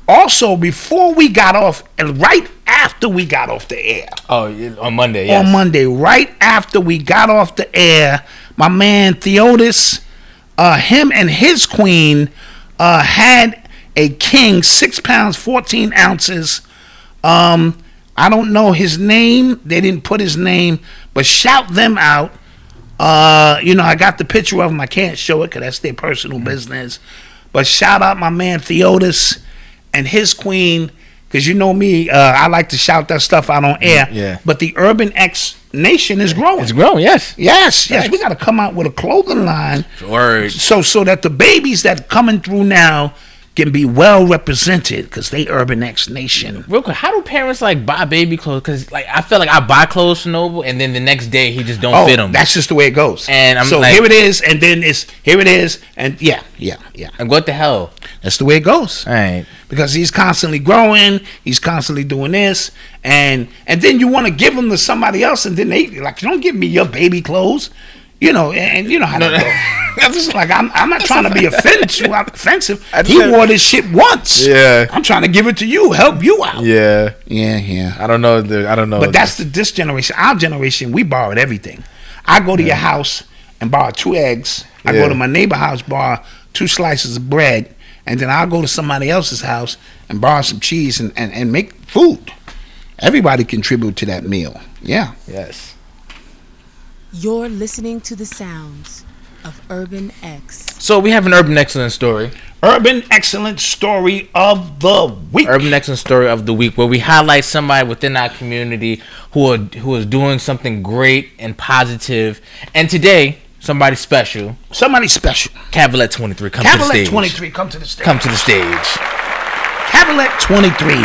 Also, before we got off, and right after we got off the air. Oh, on Monday, yes. On Monday, right after we got off the air, my man Theodis, him and his queen had a king, 6 pounds, 14 ounces. I don't know his name. They didn't put his name, but shout them out. I got the picture of him. I can't show it because that's their personal business. But shout out my man Theodis and his queen, because you know me, I like to shout that stuff out on air. Yeah. But the Urban X Nation is growing. It's growing, yes. Yes. We got to come out with a clothing line. Word. So that the babies that coming through now can be well represented, because they Urban X Nation. Real quick, how do parents buy baby clothes? Because I feel like I buy clothes for Noble, and then the next day he just don't fit them. That's just the way it goes. And I'm here it is, and then here it is, and yeah. And what the hell? That's the way it goes. All right. Because he's constantly growing, he's constantly doing this, and then you want to give them to somebody else, and then they you don't give me your baby clothes. You know, and you know how that goes. I'm just like, I'm not trying to be offensive. He wore this shit once. Yeah. I'm trying to give it to you, help you out. Yeah. Yeah. I don't know. But that's this generation. Our generation, we borrowed everything. I go to your house and borrow 2 eggs. I go to my neighbor's house, borrow 2 slices of bread, and then I'll go to somebody else's house and borrow some cheese and make food. Everybody contribute to that meal. Yeah. Yes. You're listening to the sounds of Urban X. So we have an Urban Xcellence Story. Urban Xcellence Story of the Week. Urban Xcellence Story of the Week, where we highlight somebody within our community who is doing something great and positive. And today, somebody special. Cavalet 23, come to the stage. Cavalet 23, come to the stage. Come to the stage. Cavalet 23,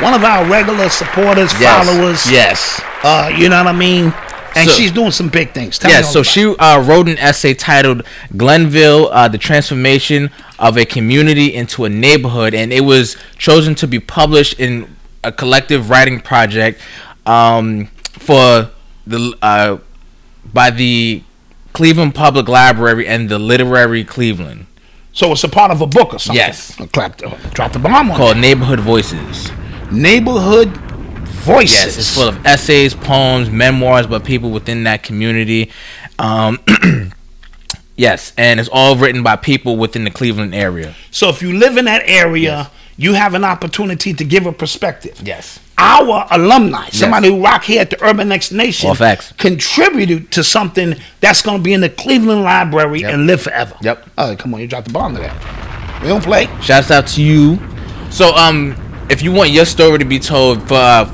one of our regular supporters, followers. Yes. You know what I mean? And she's doing some big things. Tell me so she wrote an essay titled Glenville, the Transformation of a Community into a Neighborhood, and it was chosen to be published in a collective writing project for the by the Cleveland Public Library and the Literary Cleveland. So it's a part of a book or something? Yes. Drop the bomb on called Neighborhood Voices. Neighborhood Voices. Yes, it's full of essays, poems, memoirs by people within that community. Yes, and it's all written by people within the Cleveland area. So if you live in that area, you have an opportunity to give a perspective. Yes. Our alumni, somebody who rock here at the Urban X Nation, contributed to something that's going to be in the Cleveland Library and live forever. Yep. Oh, come on, you dropped the bomb to that. We don't play. Shouts out to you. So, if you want your story to be told, for a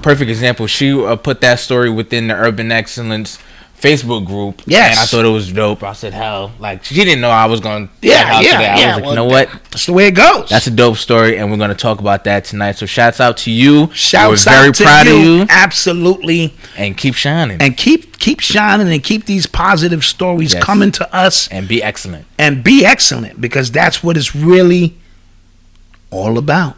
perfect example, she put that story within the Urban Xcellence Facebook group. Yes. And I thought it was dope. I said, hell, like, she didn't know I was going to today. I was like, you know what? That's the way it goes. That's a dope story, and we're going to talk about that tonight. So shouts out to you. Shouts We're very out to proud you. of you. Absolutely. And keep shining. And keep shining and keep these positive stories coming to us. And be excellent. And be excellent, because that's what it's really all about.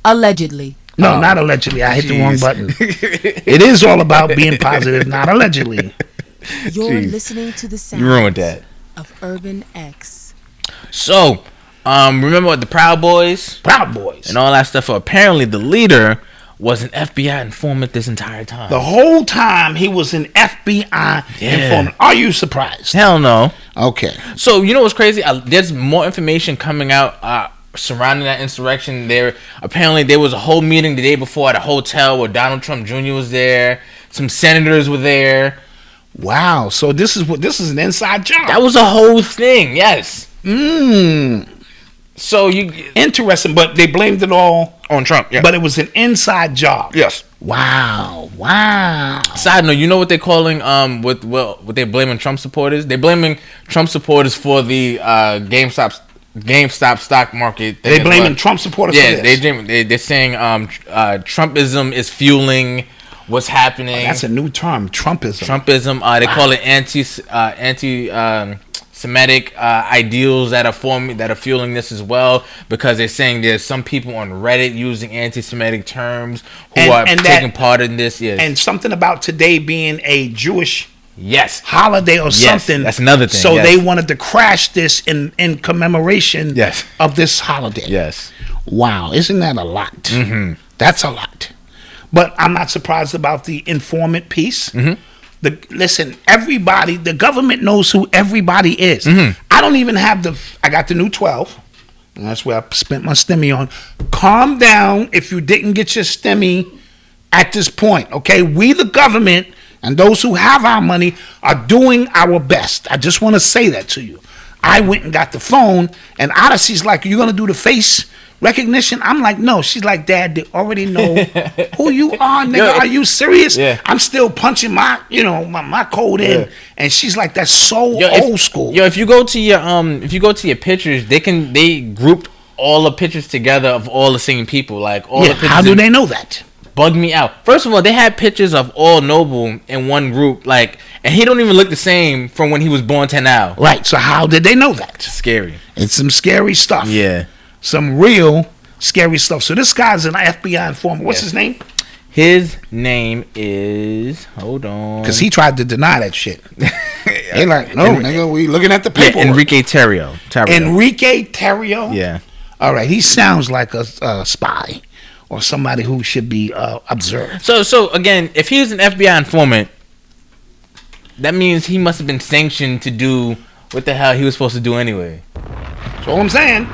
Allegedly. No, not allegedly. I hit the wrong button. It is all about being positive, not allegedly. You're listening to the sounds You ruined that. of Urban X. So, remember what the Proud Boys? Proud Boys. And all that stuff. Apparently, the leader was an FBI informant this entire time. The whole time he was an FBI informant. Are you surprised? Hell no. Okay. So, you know what's crazy? There's more information coming out surrounding that insurrection. Apparently there was a whole meeting the day before at a hotel where Donald Trump Jr. was there. Some senators were there. Wow. So this is an inside job. That was a whole thing. Yes. So interesting, but they blamed it all on Trump. Yeah. But it was an inside job. Yes. Wow. Side note, you know what they're calling what they're blaming Trump supporters? They're blaming Trump supporters for the GameStop stock market. They blaming Trump supporters for this. They're saying Trumpism is fueling what's happening. That's a new term, Trumpism. They call it anti-Semitic ideals that are fueling this as well, because they're saying there's some people on Reddit using anti-Semitic terms who are taking part in this. Yes. And something about today being a Jewish holiday or something. That's another thing. So they wanted to crash this in commemoration of this holiday. Yes. Wow, isn't that a lot? Mm-hmm. That's a lot. But I'm not surprised about the informant piece. Mm-hmm. Listen, everybody, the government knows who everybody is. Mm-hmm. I don't even have I got the new 12. And that's where I spent my STEMI on. Calm down if you didn't get your STEMI at this point, okay? We, the government, and those who have our money are doing our best. I just want to say that to you. I went and got the phone, and Odyssey's like, "You're going to do the face recognition?" I'm like, "No." She's like, "Dad, they already know who you are, nigga. Are you serious?" Yeah. I'm still punching my code in. Yeah. And she's like, "That's so old school." If you go to your pictures, they grouped all the pictures together of all the same people. Like all the pictures. How do they know that? Bugged me out. First of all, they had pictures of All Noble in one group, and he don't even look the same from when he was born to now. Right. So how did they know that? Scary. It's some scary stuff. Yeah. Some real scary stuff. So this guy's an FBI informant. What's his name? His name is, hold on, because he tried to deny that shit. They like, no, nigga, we looking at the paper. Yeah, Enrique Terrio. Enrique Terrio. Yeah. All right, he sounds like a spy or somebody who should be observed. So again, if he was an FBI informant, that means he must have been sanctioned to do what the hell he was supposed to do anyway. That's all I'm saying.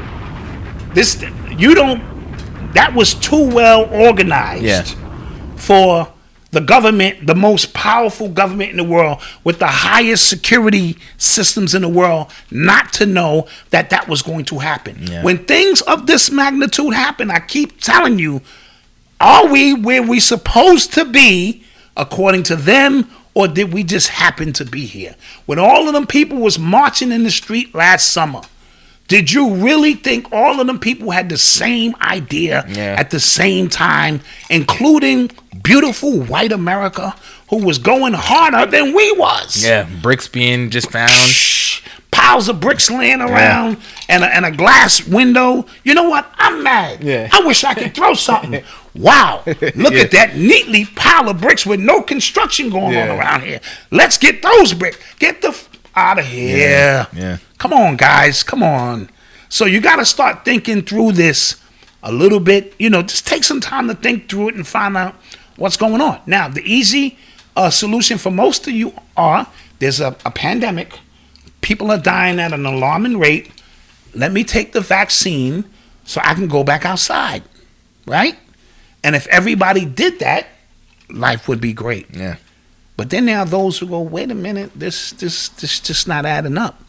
That was too well organized for the government, the most powerful government in the world, with the highest security systems in the world, not to know that was going to happen. Yeah. When things of this magnitude happen, I keep telling you, are we where we supposed to be according to them, or did we just happen to be here? When all of them people was marching in the street last summer, did you really think all of them people had the same idea at the same time, including beautiful white America, who was going harder than we was? Yeah, bricks being just found. Piles of bricks laying around and a glass window. You know what? I'm mad. Yeah. I wish I could throw something. Wow. Look at that neatly pile of bricks with no construction going on around here. Let's get those bricks. Get the out of here. Yeah. Come on, guys. Come on. So you got to start thinking through this a little bit. You know, just take some time to think through it and find out what's going on. Now, the easy solution for most of you there's a pandemic. People are dying at an alarming rate. Let me take the vaccine so I can go back outside, right? And if everybody did that, life would be great. Yeah. But then there are those who go, wait a minute, this just not adding up.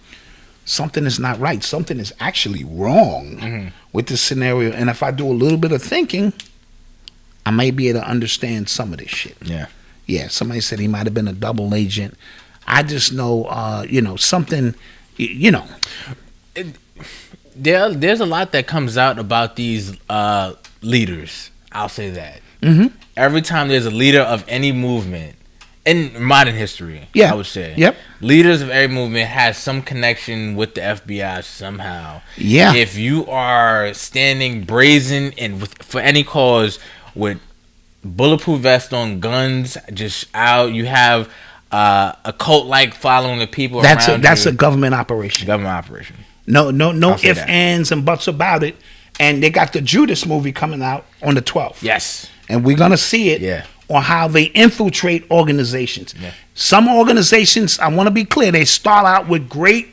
Something is not right. Something is actually wrong with this scenario. And if I do a little bit of thinking, I may be able to understand some of this shit. Yeah. Yeah, somebody said he might have been a double agent. I just know, something, There's a lot that comes out about these leaders. I'll say that. Mm-hmm. Every time there's a leader of any movement, in modern history, I would say. Yep. Leaders of every movement has some connection with the FBI somehow. Yeah. If you are standing brazen and for any cause with bulletproof vest on, guns just out, you have a cult-like following of people around you. That's a government operation. Government operation. No ifs, ands, and buts about it. And they got the Judas movie coming out on the 12th. Yes. And we're going to see it on how they infiltrate organizations. Yeah. Some organizations, I want to be clear, they start out with great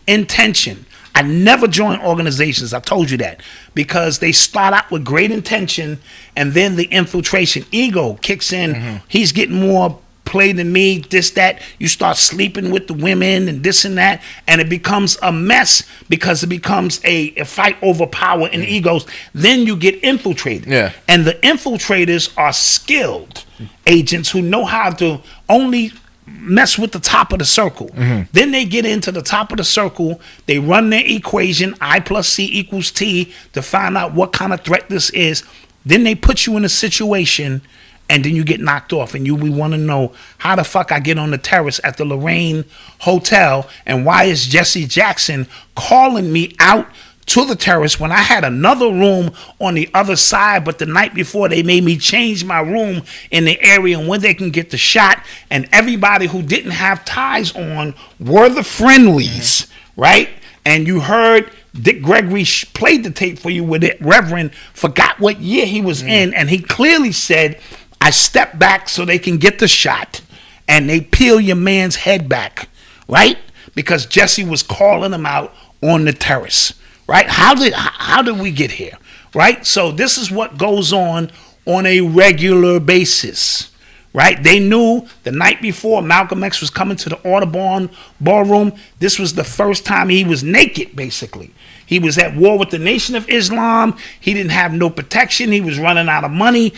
intention. I never join organizations, I told you that, because they start out with great intention, and then the infiltration, ego kicks in. Mm-hmm. He's getting more play than me, this, that. You start sleeping with the women and this and that, and it becomes a mess because it becomes a fight over power and egos. Then you get infiltrated. Yeah. And the infiltrators are skilled agents who know how to only mess with the top of the circle. Mm-hmm. Then they get into the top of the circle. They run their equation, I plus C equals T, to find out what kind of threat this is. Then they put you in a situation, and then you get knocked off, and we want to know how the fuck I get on the terrace at the Lorraine Hotel, and why is Jesse Jackson calling me out to the terrace when I had another room on the other side, but the night before they made me change my room in the area and when they can get the shot, and everybody who didn't have ties on were the friendlies, right? And you heard Dick Gregory played the tape for you with it. Reverend forgot what year he was in, and he clearly said, I step back so they can get the shot, and they peel your man's head back, right? Because Jesse was calling him out on the terrace, right? How did we get here, right? So this is what goes on a regular basis, right? They knew the night before Malcolm X was coming to the Audubon Ballroom. This was the first time he was naked, basically. He was at war with the Nation of Islam. He didn't have no protection. He was running out of money.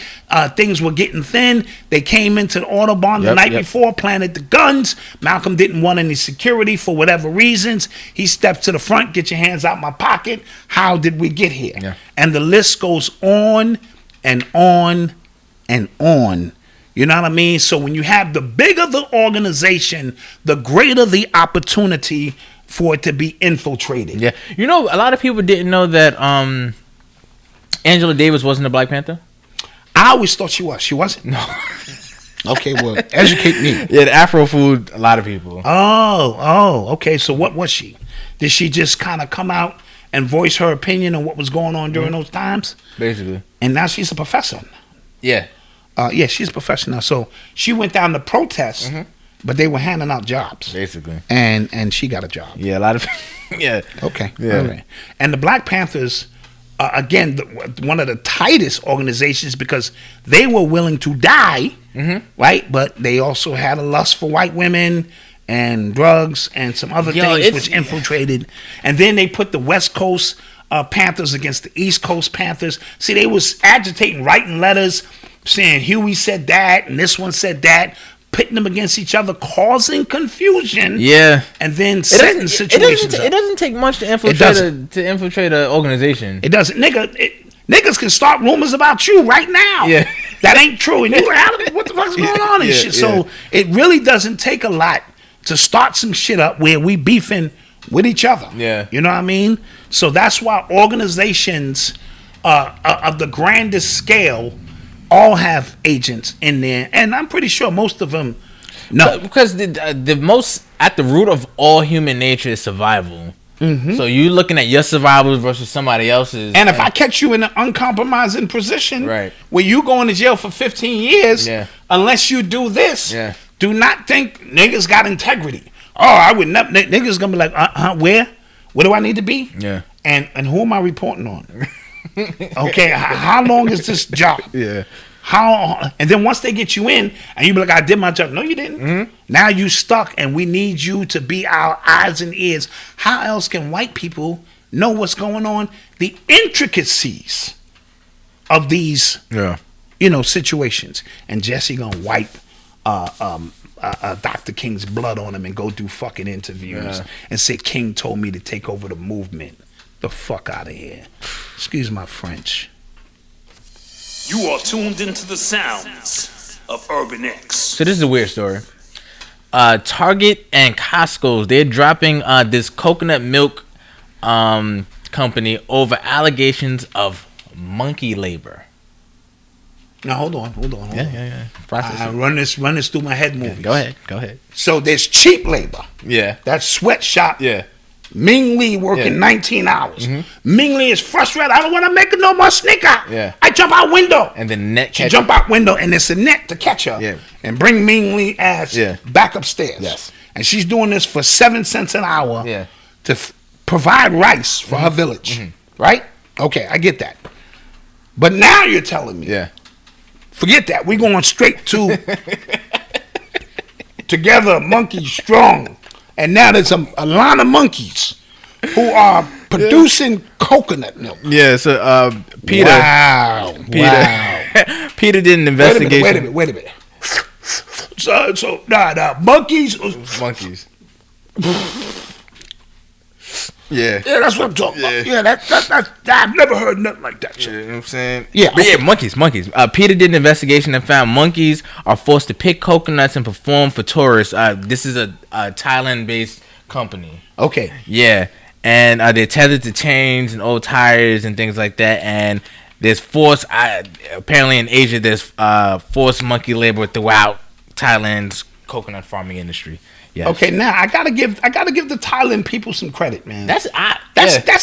Things were getting thin. They came into the Audubon the night before, planted the guns. Malcolm didn't want any security for whatever reasons. He stepped to the front, get your hands out my pocket. How did we get here? Yeah. And the list goes on and on and on. You know what I mean? So when you have the bigger the organization, the greater the opportunity for it to be infiltrated. Yeah. You know, a lot of people didn't know that Angela Davis wasn't a Black Panther. I always thought she was. She wasn't? No. Okay, well, educate me. Yeah, the Afro food, a lot of people. Okay. So what was she? Did she just kind of come out and voice her opinion on what was going on during those times? Basically. And now she's a professor. Yeah. Yeah, she's a professor now. So she went down to protest, but they were handing out jobs. Basically. And she got a job. Yeah, a lot of yeah. Okay. Yeah. All right. And the Black Panthers, again, one of the tightest organizations because they were willing to die, right? But they also had a lust for white women and drugs and some other things which infiltrated. And then they put the West Coast Panthers against the East Coast Panthers. See, they was agitating, writing letters, saying Huey said that and this one said that, pitting them against each other, causing confusion. Yeah. And then setting situations up. It doesn't take much to infiltrate an organization. It doesn't. Niggas can start rumors about you right now. Yeah. That ain't true. And you're like, what the fuck's going on and shit? So it really doesn't take a lot to start some shit up where we beefing with each other. Yeah. You know what I mean? So that's why organizations of the grandest scale all have agents in there. And I'm pretty sure most of them no. Because the most, at the root of all human nature is survival. So you looking at your survival versus somebody else's. And if I catch you in an uncompromising position, right, where you going to jail for 15 years, unless you do this, do not think niggas got integrity. Oh, I would not. Niggas gonna be like, where? Where do I need to be? Yeah. And who am I reporting on? Okay, how long is this job? Yeah. How? And then once they get you in, and you be like, I did my job. No, you didn't. Now you stuck, and we need you to be our eyes and ears. How else can white people know what's going on? The intricacies of these, situations. And Jesse gonna wipe Dr. King's blood on him and go do fucking interviews and say King told me to take over the movement. The fuck out of here. Excuse my French. You are tuned into the sounds of Urban X. So this is a weird story. Target and Costco's, they're dropping this coconut milk company over allegations of monkey labor. Now hold on. Yeah. I run this through my head movies. Go ahead. So there's cheap labor. Yeah. That sweatshop. Yeah. Ming Lee working 19 hours. Ming Lee is frustrated. I don't want to make no more sneaker. Yeah. I jump out window. And the net She jump out window and it's a net to catch her. Yeah. And bring Ming Lee ass back upstairs. Yes. And she's doing this for 7 cents an hour to provide rice for her village. Right? Okay, I get that. But now you're telling me. Yeah. Forget that. We're going straight to Together Monkey Strong. And now there's a line of monkeys who are producing coconut milk. Yeah, so Peter. Wow. Peter did an investigation. Wait a minute. So monkeys. Monkeys. Yeah, that's what I'm talking about. Yeah, that's I've never heard nothing like that. Yeah, you know what I'm saying? Yeah, but monkeys. Peter did an investigation and found monkeys are forced to pick coconuts and perform for tourists. This is a Thailand-based company. Okay. Yeah, and they're tethered to chains and old tires and things like that. And there's forced, apparently in Asia, there's forced monkey labor throughout Thailand's coconut farming industry. Yes. Okay, now I gotta give the Thailand people some credit, man. That's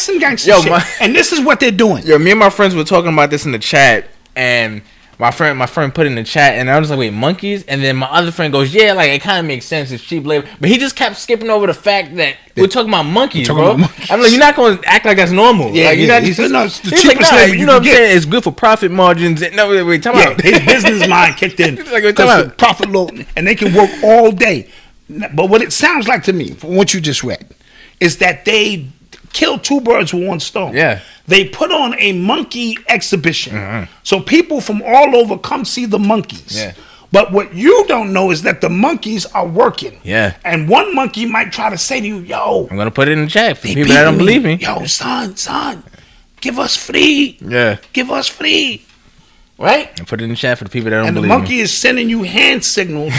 some gangster Yo, shit. And this is what they're doing. Yo, me and my friends were talking about this in the chat, and my friend put in the chat, and I was like, wait, monkeys? And then my other friend goes, yeah, like it kind of makes sense, it's cheap labor, but he just kept skipping over the fact that we're talking about monkeys, bro. I'm like, you're not gonna act like that's normal. Yeah, like, you're not, it's the cheapest labor you know what I'm saying? It's good for profit margins. No, wait, time out. His business mind kicked in. Like, wait, time out. Profit low, and they can work all day. But what it sounds like to me, from what you just read, is that they killed two birds with one stone. Yeah. They put on a monkey exhibition. So people from all over come see the monkeys. Yeah. But what you don't know is that the monkeys are working. Yeah. And one monkey might try to say to you, yo. I'm going to put it in the chat for people that don't believe me. Yo, son, give us free. Yeah. Give us free. Right? And put it in the chat for the people that don't believe me. And the monkey is sending you hand signals.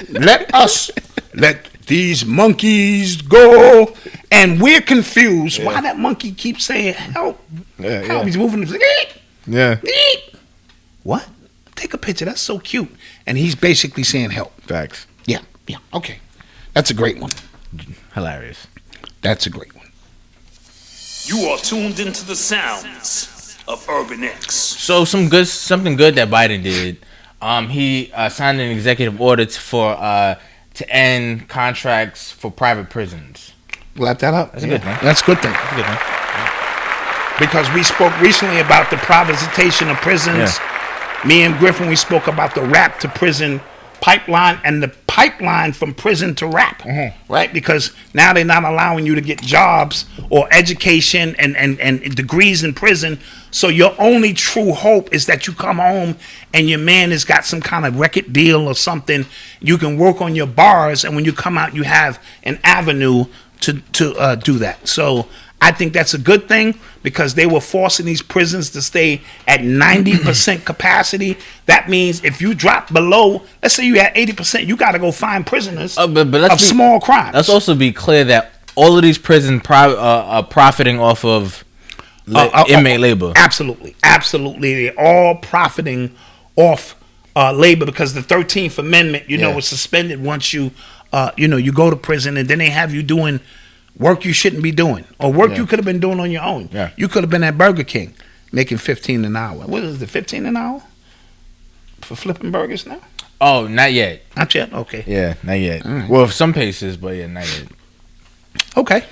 Let these monkeys go. And we're confused why that monkey keeps saying help. Help. He's moving his What? Take a picture. That's so cute. And he's basically saying help. Facts. Yeah. Okay. That's a great one. Hilarious. That's a great one. You are tuned into the sounds of Urban X. So something good that Biden did. He signed an executive order to end contracts for private prisons. Lap that up. That's a good thing. That's a good thing. That's a good thing. Because we spoke recently about the privatization of prisons. Yeah. Me and Griffin, we spoke about the rap to prison pipeline and the pipeline from prison to rap, right? Because now they're not allowing you to get jobs or education and degrees in prison. So your only true hope is that you come home and your man has got some kind of record deal or something. You can work on your bars, and when you come out, you have an avenue to do that. So I think that's a good thing, because they were forcing these prisons to stay at 90% capacity. That means if you drop below, let's say you had 80%, you got to go find prisoners of small crimes. Let's also be clear that all of these prisons are profiting off of inmate labor. Absolutely. They're all profiting off labor, because the 13th Amendment, was suspended once you go to prison, and then they have you doing work you shouldn't be doing, or work you could have been doing on your own. Yeah. You could have been at Burger King making $15 an hour. What is it, 15 an hour for flipping burgers now? Oh, not yet. Not yet? Okay. Yeah, not yet. Right. Well, some places, but yeah, not yet. Okay.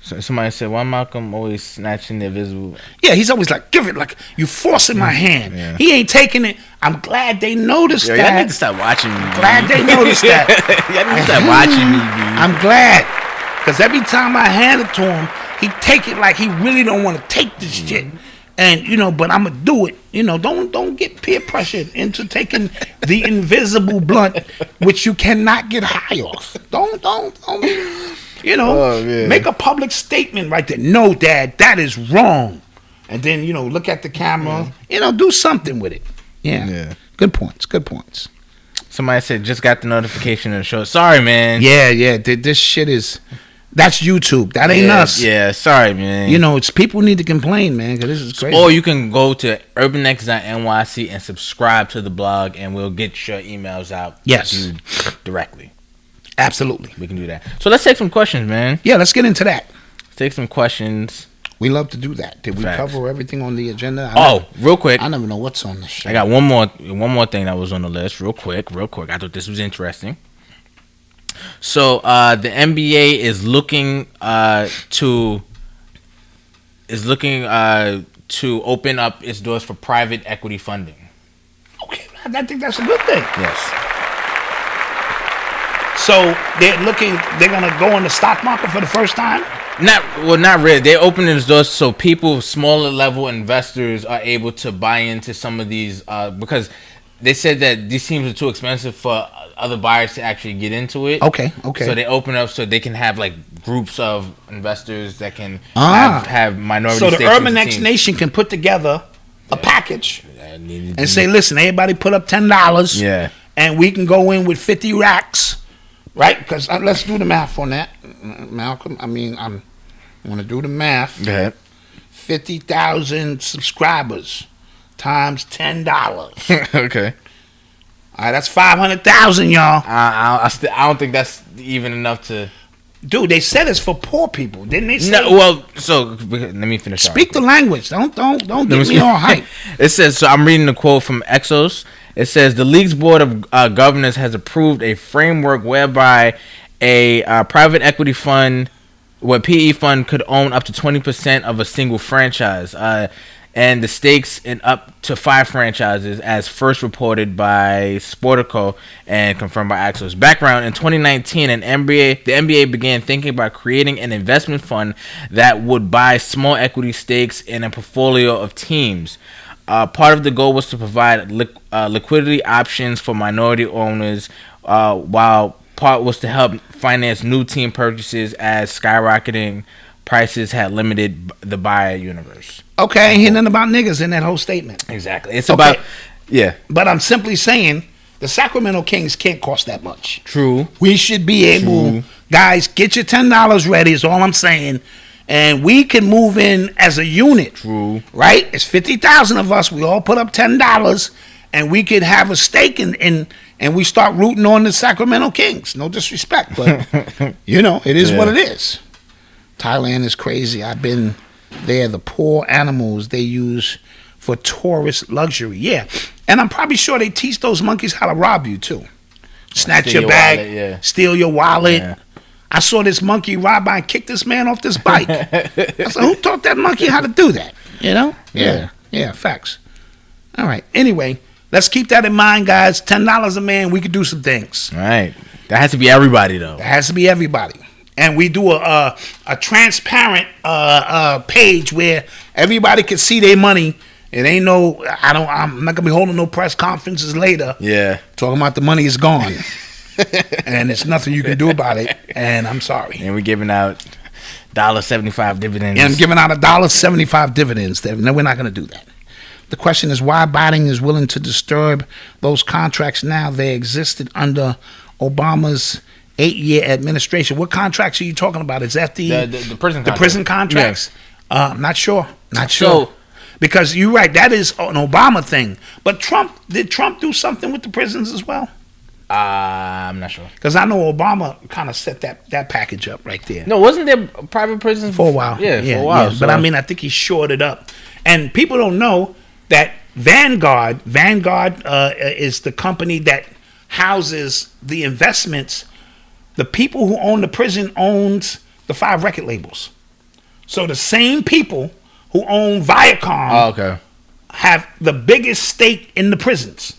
So somebody said, why Malcolm always snatching the invisible? Yeah, he's always like, give it, like, you forcing my hand. Yeah. He ain't taking it. I'm glad they noticed that. Y'all need to stop watching me. Glad they noticed that. Y'all need to stop watching me, dude. I'm glad. Because every time I hand it to him, he take it like he really don't want to take this shit. And, but I'm going to do it. Don't get peer pressured into taking the invisible blunt, which you cannot get high off. Don't make a public statement right there. No, Dad, that is wrong. And then, look at the camera. Do something with it. Yeah. Good points. Somebody said, just got the notification of the show. Sorry, man. Yeah. This shit is... That's YouTube. That ain't us. Yeah, sorry, man. It's people need to complain, man, because this is crazy. Or you can go to urbanx.nyc and subscribe to the blog, and we'll get your emails out to you directly. Absolutely. We can do that. So let's take some questions, man. Yeah, let's get into that. Let's take some questions. We love to do that. Did we cover everything on the agenda? Real quick. I never know what's on the show. I got one more thing that was on the list. Real quick. I thought this was interesting. So the NBA is looking to open up its doors for private equity funding. Okay, I think that's a good thing. Yes. So they're gonna go in the stock market for the first time? Not really. They're opening its doors so people, smaller level investors, are able to buy into some of these because they said that these teams are too expensive for other buyers to actually get into it. Okay. So they open up so they can have like groups of investors that can have minority stakes. So the Urban X Nation can put together a package and say, listen, everybody put up $10. Yeah. And we can go in with 50 racks, right? Because let's do the math on that, Malcolm. I want to do the math. Go ahead. 50,000 subscribers times $10. Okay. All right, that's 500,000, y'all. I don't think that's even enough to. Dude, they said it's for poor people, didn't they? Say? No, well, so let me finish. Speak the language. Don't get me all hype. It says, so I'm reading the quote from Exos. It says the league's board of governors has approved a framework whereby a private equity fund, PE fund, could own up to 20% of a single franchise. And the stakes in up to 5 franchises, as first reported by Sportico and confirmed by Axios. Background: in 2019, the NBA began thinking about creating an investment fund that would buy small equity stakes in a portfolio of teams. Part of the goal was to provide liquidity options for minority owners, while part was to help finance new team purchases as skyrocketing prices had limited the buyer universe. Okay, ain't hear nothing about niggas in that whole statement. Exactly. It's about, yeah. But I'm simply saying the Sacramento Kings can't cost that much. True. We should be able, guys, get your $10 ready is all I'm saying. and we can move in as a unit. True. Right? It's 50,000 of us. We all put up $10, and we could have a stake in and we start rooting on the Sacramento Kings. No disrespect, but it is what it is. Thailand is crazy. I've been there. The poor animals they use for tourist luxury. Yeah, and I'm probably sure they teach those monkeys how to rob you too. Snatch your bag, wallet, steal your wallet. Yeah. I saw this monkey ride by and kick this man off this bike. I said, who taught that monkey how to do that? Yeah, facts. All right. Anyway, let's keep that in mind, guys. $10 a man, we could do some things. All right. That has to be everybody, though. That has to be everybody. And we do a transparent page where everybody can see their money. It ain't I'm not gonna be holding no press conferences later. Yeah. Talking about the money is gone. And it's nothing you can do about it. And I'm sorry. And we're giving out $1.75 dividends. And I'm giving out $1.75 dividends. No, we're not gonna do that. The question is why Biden is willing to disturb those contracts now. They existed under Obama's 8-year administration. What contracts are you talking about? Is that the prison contracts? The prison contracts? Yeah. I'm not sure. Not sure. Because you're right, that is an Obama thing. But did Trump do something with the prisons as well? I'm not sure. Because I know Obama kind of set that package up right there. No, wasn't there private prisons? For a while. Yeah, for a while. Yeah. But I mean, I think he shored it up. And people don't know that Vanguard is the company that houses the investments. The people who own the prison owns the 5 record labels. So the same people who own Viacom have the biggest stake in the prisons.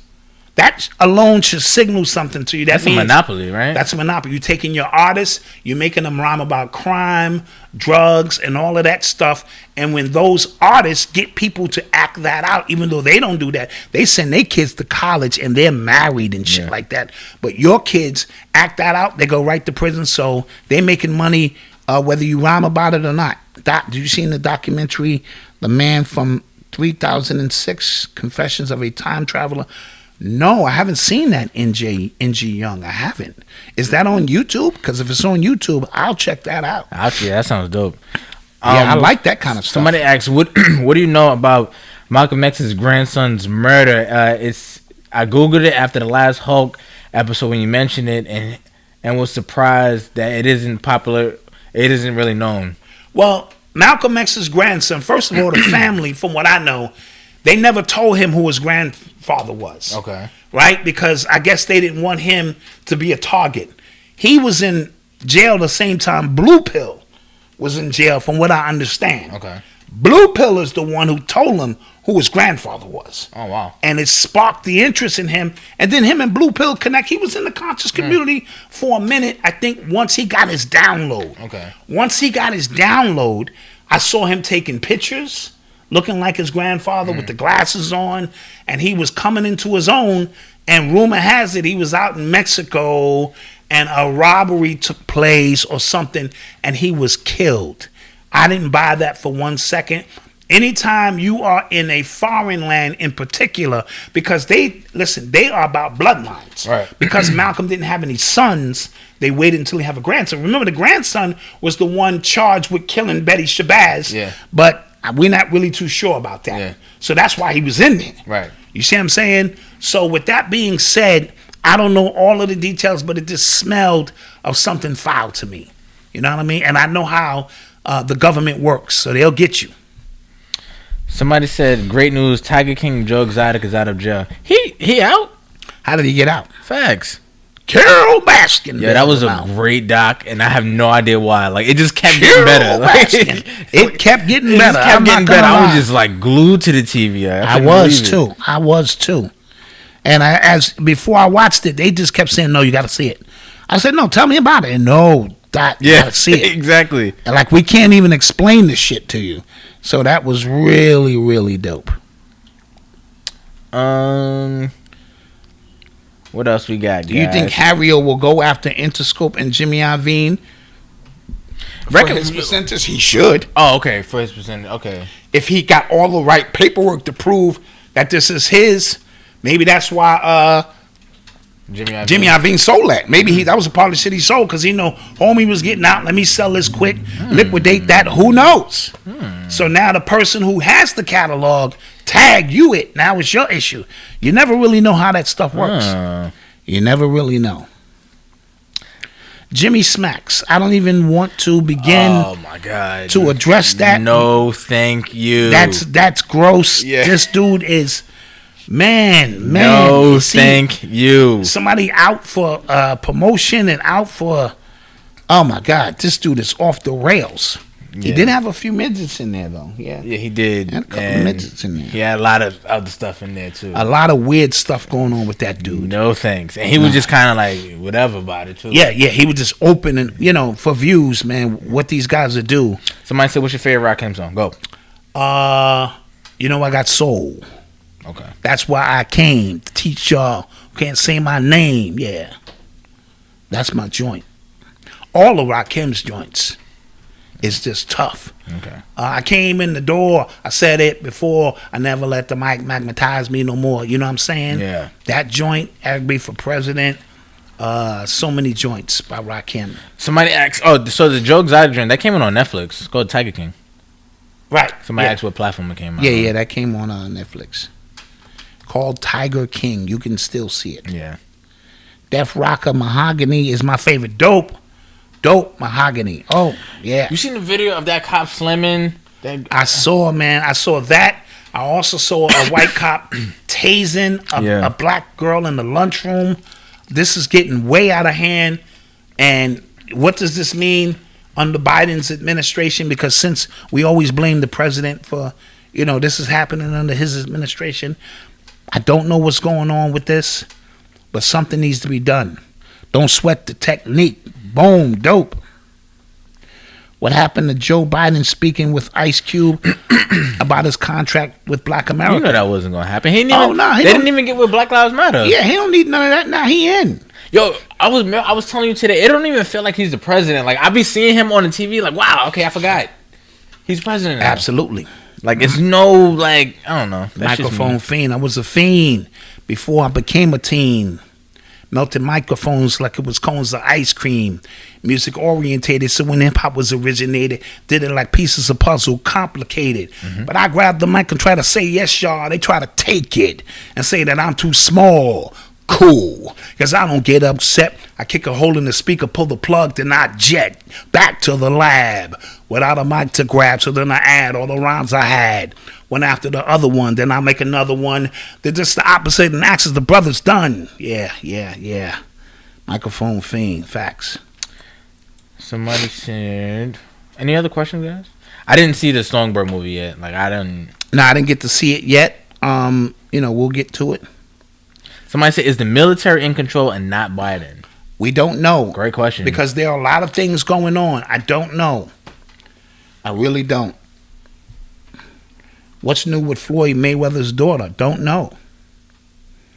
That alone should signal something to you. That's a monopoly, right? That's a monopoly. You're taking your artists, you're making them rhyme about crime, drugs, and all of that stuff. And when those artists get people to act that out, even though they don't do that, they send their kids to college and they're married and shit like that. But your kids act that out, they go right to prison. So they're making money whether you rhyme about it or not. Did you see in the documentary, The Man from 3006, Confessions of a Time Traveler? No, I haven't seen that, NG Young. I haven't. Is that on YouTube? Because if it's on YouTube, I'll check that out. Actually, that sounds dope. Yeah, I like that kind of stuff. Somebody asked, what do you know about Malcolm X's grandson's murder? I Googled it after the last Hulk episode when you mentioned it and was surprised that it isn't popular. It isn't really known. Well, Malcolm X's grandson, first of all, the family, from what I know, they never told him who his grandfather was. Okay. Right? Because I guess they didn't want him to be a target. He was in jail the same time Blue Pill was in jail, from what I understand. Okay. Blue Pill is the one who told him who his grandfather was. Oh, wow. And it sparked the interest in him. And then him and Blue Pill connect. He was in the conscious community for a minute, I think, once he got his download. Okay. Once he got his download, I saw him taking pictures, looking like his grandfather with the glasses on, and he was coming into his own. And rumor has it he was out in Mexico and a robbery took place or something, and he was killed. I didn't buy that for 1 second. Anytime you are in a foreign land in particular, because they are about bloodlines. Right. Because Malcolm didn't have any sons, they waited until he have a grandson. Remember, the grandson was the one charged with killing Betty Shabazz. Yeah. But we're not really too sure about that. Yeah. So that's why he was in there. Right. You see what I'm saying? So with that being said, I don't know all of the details, but it just smelled of something foul to me. You know what I mean? And I know how the government works, so they'll get you. Somebody said, great news, Tiger King Joe Exotic is out of jail. He out? How did he get out? Facts. Carol Baskin. Yeah, that was a great doc, and I have no idea why. Like, it just kept getting better. It kept getting better. I was just like glued to the TV. I was too. And before I watched it, they just kept saying, no, you got to see it. I said, no, tell me about it. And no, you got to see it. Exactly. And like, we can't even explain this shit to you. So that was really, really dope. What else we got, guys? Do you think Harrio will go after Interscope and Jimmy Iovine? For his percentage, he should. Oh, okay. For his percentage, okay. If he got all the right paperwork to prove that this is his, maybe that's why Jimmy Iovine sold that. Maybe that was a part of the shit he sold because he know homie was getting out. Let me sell this quick, liquidate that. Who knows? So now the person who has the catalog tag you it. Now it's your issue. You never really know how that stuff works. You never really know. Jimmy Smacks. I don't even want to begin. Oh my god. To address that. No, thank you. That's gross. Yeah. This dude is. Man. No, thank you. Somebody out for promotion and out for. Oh my God, this dude is off the rails. Yeah. He did have a few midgets in there though. Yeah, he did. He had a couple of midgets in there. He had a lot of other stuff in there too. A lot of weird stuff going on with that dude. No thanks. And he was just kind of like whatever about it too. Yeah. He was just open and for views, man. What these guys would do. Somebody said, "What's your favorite Rakim song?" Go. I got soul. Okay. That's why I came to teach y'all who can't say my name. Yeah. That's my joint. All of Rakim's joints is just tough. Okay. I came in the door. I said it before. I never let the mic magnetize me no more. You know what I'm saying? Yeah. That joint, Erik B for President. So many joints by Rakim. Somebody asked, so the Joe Exotic joint, that came on Netflix. It's called Tiger King. Right. Somebody asked what platform it came on. Yeah, that came on Netflix. Called Tiger King. You can still see it. Yeah. Def Rocker Mahogany is my favorite. Dope Mahogany. Oh, yeah. You seen the video of that cop slamming? I saw, man. I saw that. I also saw a white cop tasing a black girl in the lunchroom. This is getting way out of hand. And what does this mean under Biden's administration? Because since we always blame the president for, this is happening under his administration. I don't know what's going on with this, but something needs to be done. Don't sweat the technique. Boom, dope. What happened to Joe Biden speaking with Ice Cube about his contract with Black America? You know that wasn't going to happen. They didn't even get with Black Lives Matter. Yeah, he don't need none of that. Now he in. Yo, I was telling you today, it don't even feel like he's the president. Like, I be seeing him on the TV like, wow, okay, I forgot. He's president now. Absolutely. Like, it's no, I don't know. Microphone fiend. I was a fiend before I became a teen. Melted microphones like it was cones of ice cream. Music orientated, so when hip-hop was originated, did it like pieces of puzzle, complicated. But I grabbed the mic and try to say, yes, y'all. They try to take it and say that I'm too small. Cool, because I don't get upset. I kick a hole in the speaker, pull the plug, then I jet back to the lab without a mic to grab. So then I add all the rhymes I had, one after the other one. Then I make another one. They're just the opposite and axis. The brother's done. Yeah. Microphone fiend. Facts. Somebody said, any other questions, guys? I didn't see the Songbird movie yet. I didn't get to see it yet. We'll get to it. Somebody said, is the military in control and not Biden? We don't know. Great question. Because there are a lot of things going on. I don't know. I really don't. What's new with Floyd Mayweather's daughter? Don't know.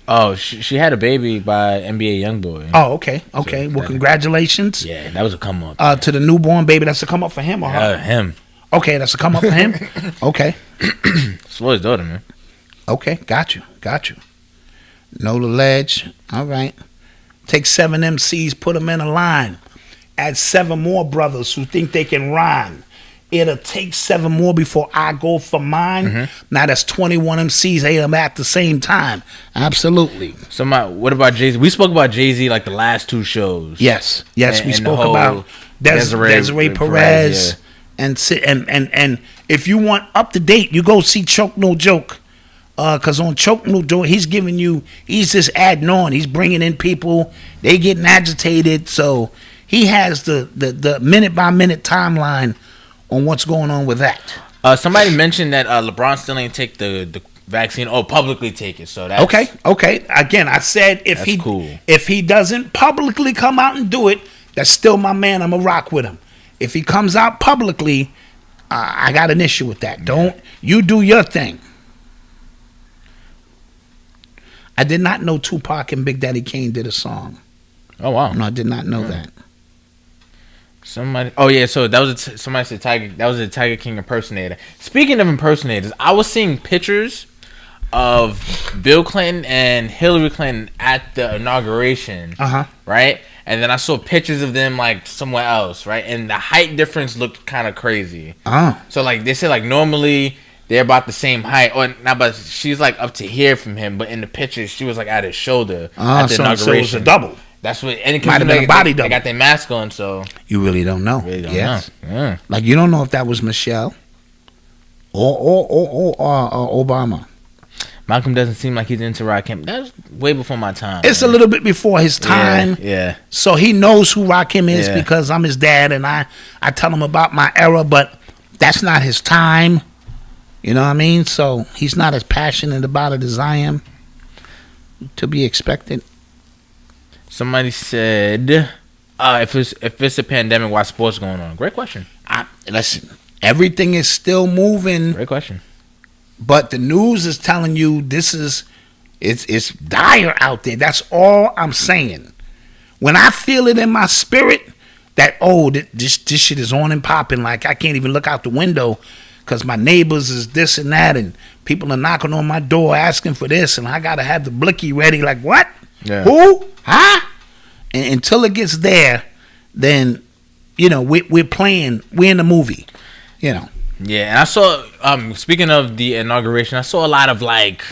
Oh, she had a baby by NBA YoungBoy. Oh, okay. Well, congratulations. Yeah, that was a come up. To the newborn baby. That's a come up for him or her? Him. Okay, that's a come up for him? Okay. It's Floyd's daughter, man. Okay, got you. Know the ledge. All right. Take 7 MCs, put them in a line. Add 7 more brothers who think they can rhyme. It'll take 7 more before I go for mine. Now that's 21 MCs. They are at the same time. Absolutely. So what about Jay-Z? We spoke about Jay-Z like the last 2 shows. Yes. We spoke about Desiree Perez. And if you want up to date, you go see Choke No Joke. Because on Choke No Joke, he's just adding on. He's bringing in people. They getting agitated. So he has the minute by minute timeline on what's going on with that. Somebody mentioned that LeBron still ain't take the vaccine or publicly take it. So that's okay. Again, I said if he doesn't publicly come out and do it, that's still my man. I'm gonna rock with him. If he comes out publicly, I got an issue with that. Don't you do your thing. I did not know Tupac and Big Daddy Kane did a song. Oh wow! No, I did not know that. Somebody. Oh yeah. So that was somebody said Tiger. That was a Tiger King impersonator. Speaking of impersonators, I was seeing pictures of Bill Clinton and Hillary Clinton at the inauguration. Right? And then I saw pictures of them like somewhere else, right? And the height difference looked kind of crazy. So like they said, like normally they're about the same height, or not, but she's like up to here from him. But in the pictures, she was like at his shoulder at the inauguration. So it was a double. That's what. And it might have been a body double. They got their mask on, so you really don't know. Really don't know. Yeah. Like you don't know if that was Michelle or Obama. Malcolm doesn't seem like he's into Rakim. That's way before my time. It's a little bit before his time. Yeah. So he knows who Rakim is because I'm his dad, and I tell him about my era, but that's not his time. You know what I mean? So he's not as passionate about it as I am. To be expected. Somebody said, if it's a pandemic, why sports going on? Great question. Listen, everything is still moving. Great question. But the news is telling you it's dire out there. That's all I'm saying. When I feel it in my spirit that, this shit is on and popping, like I can't even look out the window because my neighbors is this and that, and people are knocking on my door asking for this, and I got to have the blicky ready. Like, what? Yeah. Who? Huh? And until it gets there, then, we're playing. We're in the movie, Yeah, and I saw, speaking of the inauguration, I saw a lot of, like,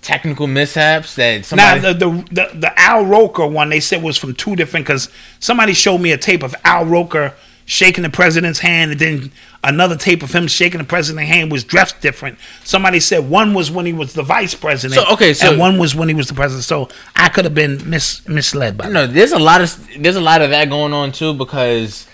technical mishaps that somebody... Now, the Al Roker one, they said was from two different... Because somebody showed me a tape of Al Roker shaking the president's hand, and then another tape of him shaking the president's hand was dressed different. Somebody said one was when he was the vice president, and one was when he was the president. So I could have been misled by that. No, there's a lot of that going on, too, because...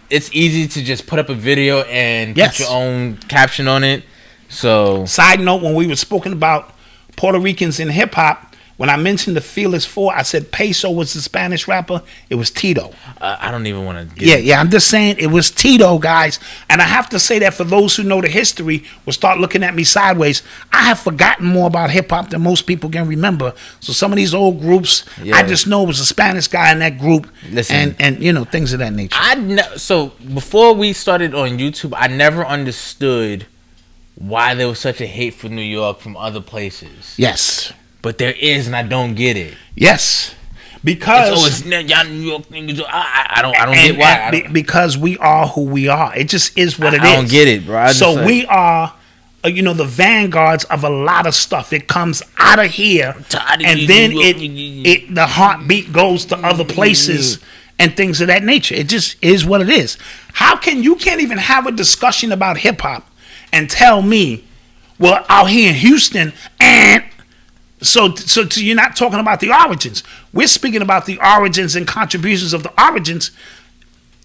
It's easy to just put up a video and put your own caption on it. So, side note, when we were speaking about Puerto Ricans in hip hop, when I mentioned the Fearless Four, I said Peso was the Spanish rapper. It was Tito. I don't even want to. Yeah. I'm just saying it was Tito, guys. And I have to say that for those who know the history will start looking at me sideways. I have forgotten more about hip hop than most people can remember. So some of these old groups, I just know it was a Spanish guy in that group. Listen, and things of that nature. So before we started on YouTube, I never understood why there was such a hate for New York from other places. Yes. But there is, and I don't get it. Yes, because y'all New York niggas. I don't get why. Because we are who we are. It just is what it is. I don't get it, bro. So we are, the vanguards of a lot of stuff. It comes out of here, and then the heartbeat goes to other places and things of that nature. It just is what it is. You can't even have a discussion about hip hop and tell me, well, out here in Houston and. So you're not talking about the origins. We're speaking about the origins and contributions of the origins.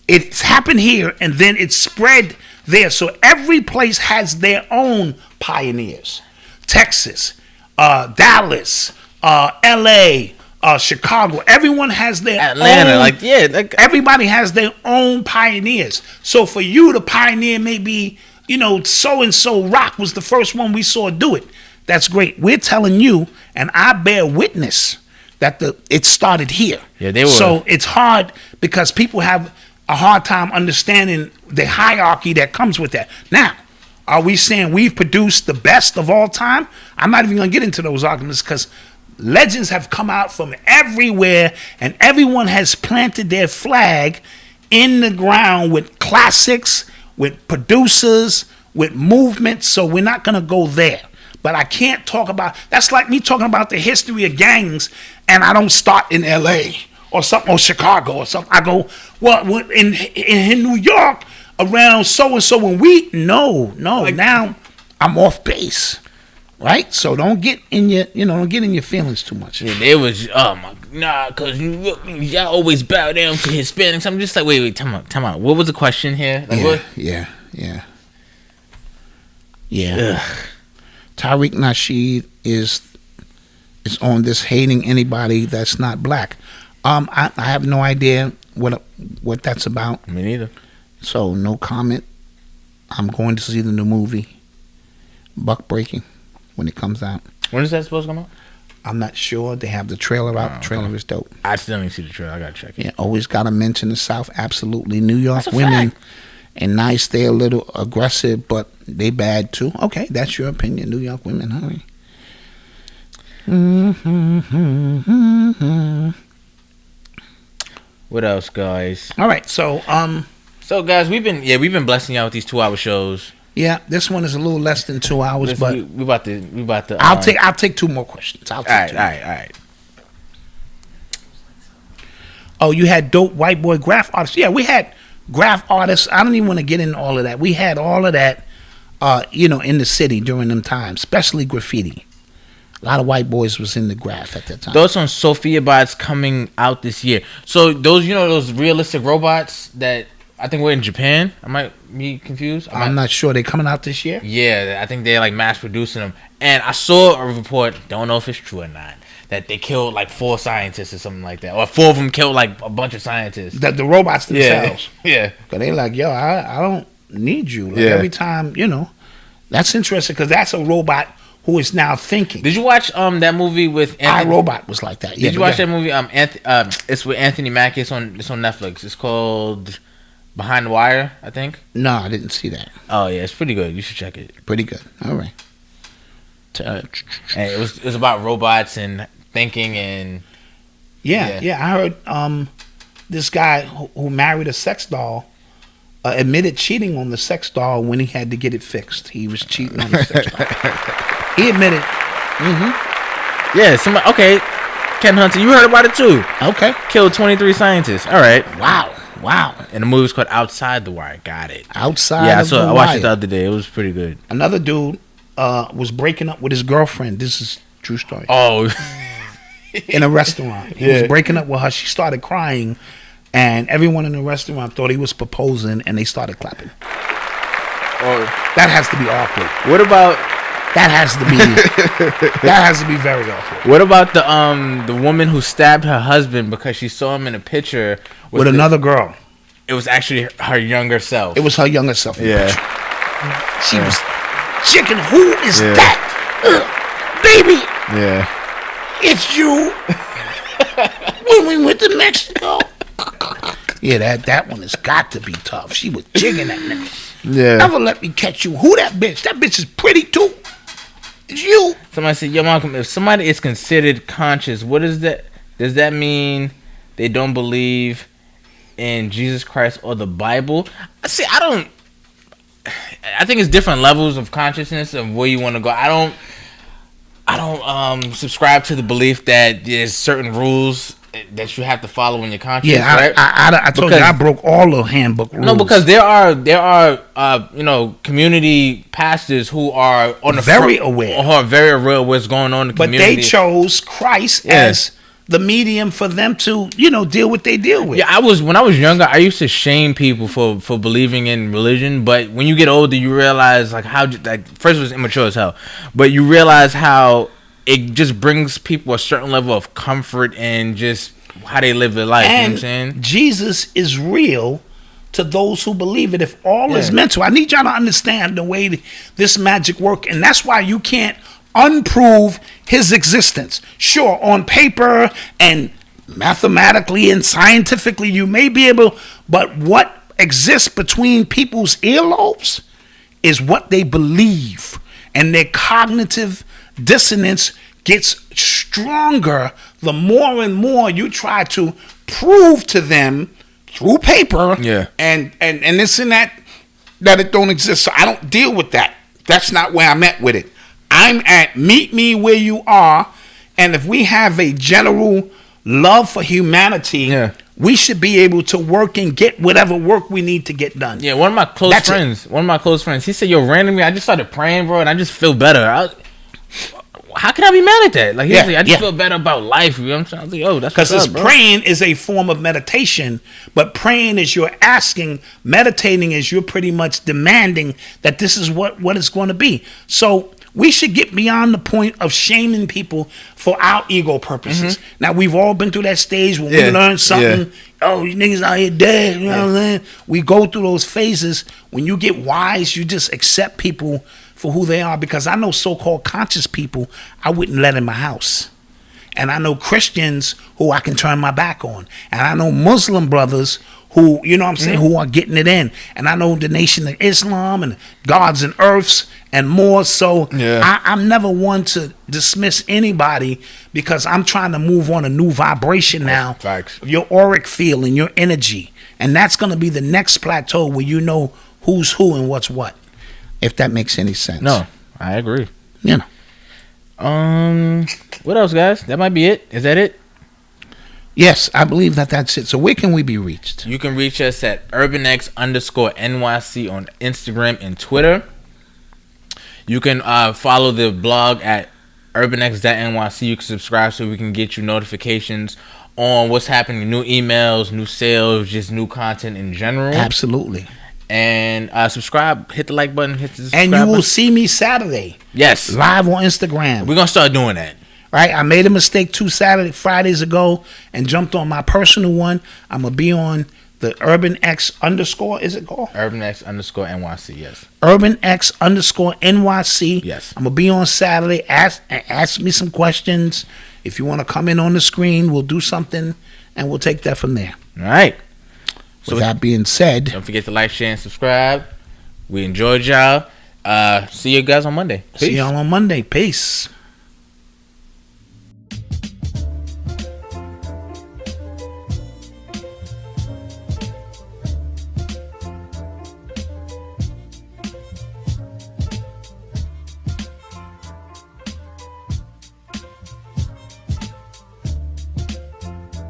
It's happened here, and then it's spread there. So every place has their own pioneers. Texas, Dallas, L.A., Chicago. Everyone has their Atlanta, everybody has their own pioneers. So for you, the pioneer may be, so-and-so Rock was the first one we saw do it. That's great. We're telling you, and I bear witness that it started here. Yeah, they were. So it's hard because people have a hard time understanding the hierarchy that comes with that. Now, are we saying we've produced the best of all time? I'm not even going to get into those arguments because legends have come out from everywhere, and everyone has planted their flag in the ground with classics, with producers, with movements. So we're not going to go there. But I can't talk about, that's like me talking about the history of gangs and I don't start in LA or something, or Chicago or something. I go, well, in New York around so-and-so now I'm off base, right? So don't get in your feelings too much. Yeah, they was, cause y'all always bow down to Hispanics. I'm just like, wait, time out. What was the question here? Yeah. Ugh. Tariq Nasheed is on this hating anybody that's not black. I have no idea what that's about. Me neither. So no comment. I'm going to see the new movie, Buck Breaking, when it comes out. When is that supposed to come out? I'm not sure. They have the trailer out. The trailer is dope. I still didn't see the trailer. I gotta check it. Yeah, always gotta mention the South. Absolutely, New York women. Fact. And nice, they're a little aggressive, but they bad too. Okay, that's your opinion. New York women, honey. What else, guys? All right, so guys, we've been blessing y'all with these 2-hour shows. Yeah, this one is a little less than 2 hours, but we about to. I'll take 2 more questions. All right. Oh, you had dope white boy graph artists. Yeah, we had graph artists. I don't even want to get into all of that. We had all of that, in the city during them times, especially graffiti. A lot of white boys was in the graph at that time. Those on SuperiorBrand coming out this year. So those realistic robots that I think were in Japan. I might be confused. I'm not sure. They coming out this year? Yeah, I think they're like mass producing them. And I saw a report, don't know if it's true or not, that they killed like 4 scientists or something like that. Or 4 of them killed like a bunch of scientists. The robots themselves. Yeah. Because they like, yo, I don't need you. Like every time, that's interesting because that's a robot who is now thinking. Did you watch that movie with Anthony? iRobot was like that. Did you watch that movie? It's with Anthony Mackie. It's on Netflix. It's called Behind the Wire, I think. No, I didn't see that. Oh yeah, it's pretty good. You should check it. Pretty good. All right. And it was about robots and thinking and yeah. I heard this guy who married a sex doll admitted cheating on the sex doll when he had to get it fixed. He was cheating on the sex doll. He admitted. Mm-hmm. Yeah. Somebody. Okay. Ken Hunter, you heard about it too. Okay. Killed 23 scientists. All right. Wow. And the movie was called Outside the Wire. Got it. Outside. Yeah, I watched it the other day. It was pretty good. Another dude was breaking up with his girlfriend. This is a true story. Oh. In a restaurant. He was breaking up with her. She started crying, and everyone in the restaurant thought he was proposing, and they started clapping. Oh. That has to be awkward. What about? That has to be very awkward. What about the woman who stabbed her husband because she saw him in a picture with another girl? It was actually her younger self. It was her younger self. Yeah. She was chicken. Who is that? Baby. Yeah. It's you. When we went to Mexico. Yeah, that one has got to be tough. She was jigging that nigga. Yeah. Never let me catch you. Who that bitch? That bitch is pretty too. It's you. Somebody said, yo, Malcolm, if somebody is considered conscious, what is that? Does that mean they don't believe in Jesus Christ or the Bible? See, I think it's different levels of consciousness of where you want to go. I don't subscribe to the belief that there's certain rules that you have to follow in your conscience. Yeah, right? I told you I broke all the handbook rules. No, because there are community pastors who are on the very aware of what's going on in the community. But they chose Christ as the medium for them to deal what they deal with. Yeah, when I was younger, I used to shame people for believing in religion. But when you get older, you realize first it was immature as hell, but you realize how it just brings people a certain level of comfort and just how they live their life. And you know what I'm saying? Jesus is real to those who believe it. If all is mental, I need y'all to understand the way this magic works, and that's why you can't unprove his existence. Sure, on paper and mathematically and scientifically, you may be able, but what exists between people's earlobes is what they believe, and their cognitive dissonance gets stronger the more and more you try to prove to them through paper and this and that it don't exist. So I don't deal with that. That's not where I'm at with it. I'm at meet me where you are, and if we have a general love for humanity, we should be able to work and get whatever work we need to get done. Yeah, one of my close friends, he said, yo, randomly, I just started praying, bro, and I just feel better. How can I be mad at that? Like, I just feel better about life. You know what I'm saying? I was like, oh, that's because praying is a form of meditation, but praying is you're asking, meditating is you're pretty much demanding that this is what it's going to be. So we should get beyond the point of shaming people for our ego purposes. Mm-hmm. Now, we've all been through that stage when we learn something. Yeah. Oh, you niggas out here dead. You know what I'm saying? We go through those phases. When you get wise, you just accept people for who they are, because I know so-called conscious people I wouldn't let in my house, and I know Christians who I can turn my back on, and I know Muslim brothers who, you know what I'm saying, who are getting it in. And I know the Nation of Islam and Gods and Earths and more. So I'm never one to dismiss anybody because I'm trying to move on a new vibration now. Facts. Your auric field and your energy. And that's going to be the next plateau where you know who's who and what's what. If that makes any sense. No, I agree. You know. What else, guys? That might be it. Is that it? Yes, I believe that's it. So where can we be reached? You can reach us at UrbanX_NYC on Instagram and Twitter. You can follow the blog at UrbanX.NYC. You can subscribe so we can get you notifications on what's happening, new emails, new sales, just new content in general. Absolutely. And subscribe, hit the like button, hit the subscribe And you will button. see me Saturday. Yes. Live on Instagram. We're going to start doing that. Right, I made a mistake 2 Fridays ago and jumped on my personal one. I'm gonna be on the Urban X _ is it called? Urban X_NYC, yes. Urban X_NYC. Yes. I'm gonna be on Saturday. Ask me some questions. If you want to come in on the screen, we'll do something and we'll take that from there. All right. So with that being said, don't forget to like, share, and subscribe. We enjoyed y'all. See you guys on Monday. Peace. See y'all on Monday. Peace.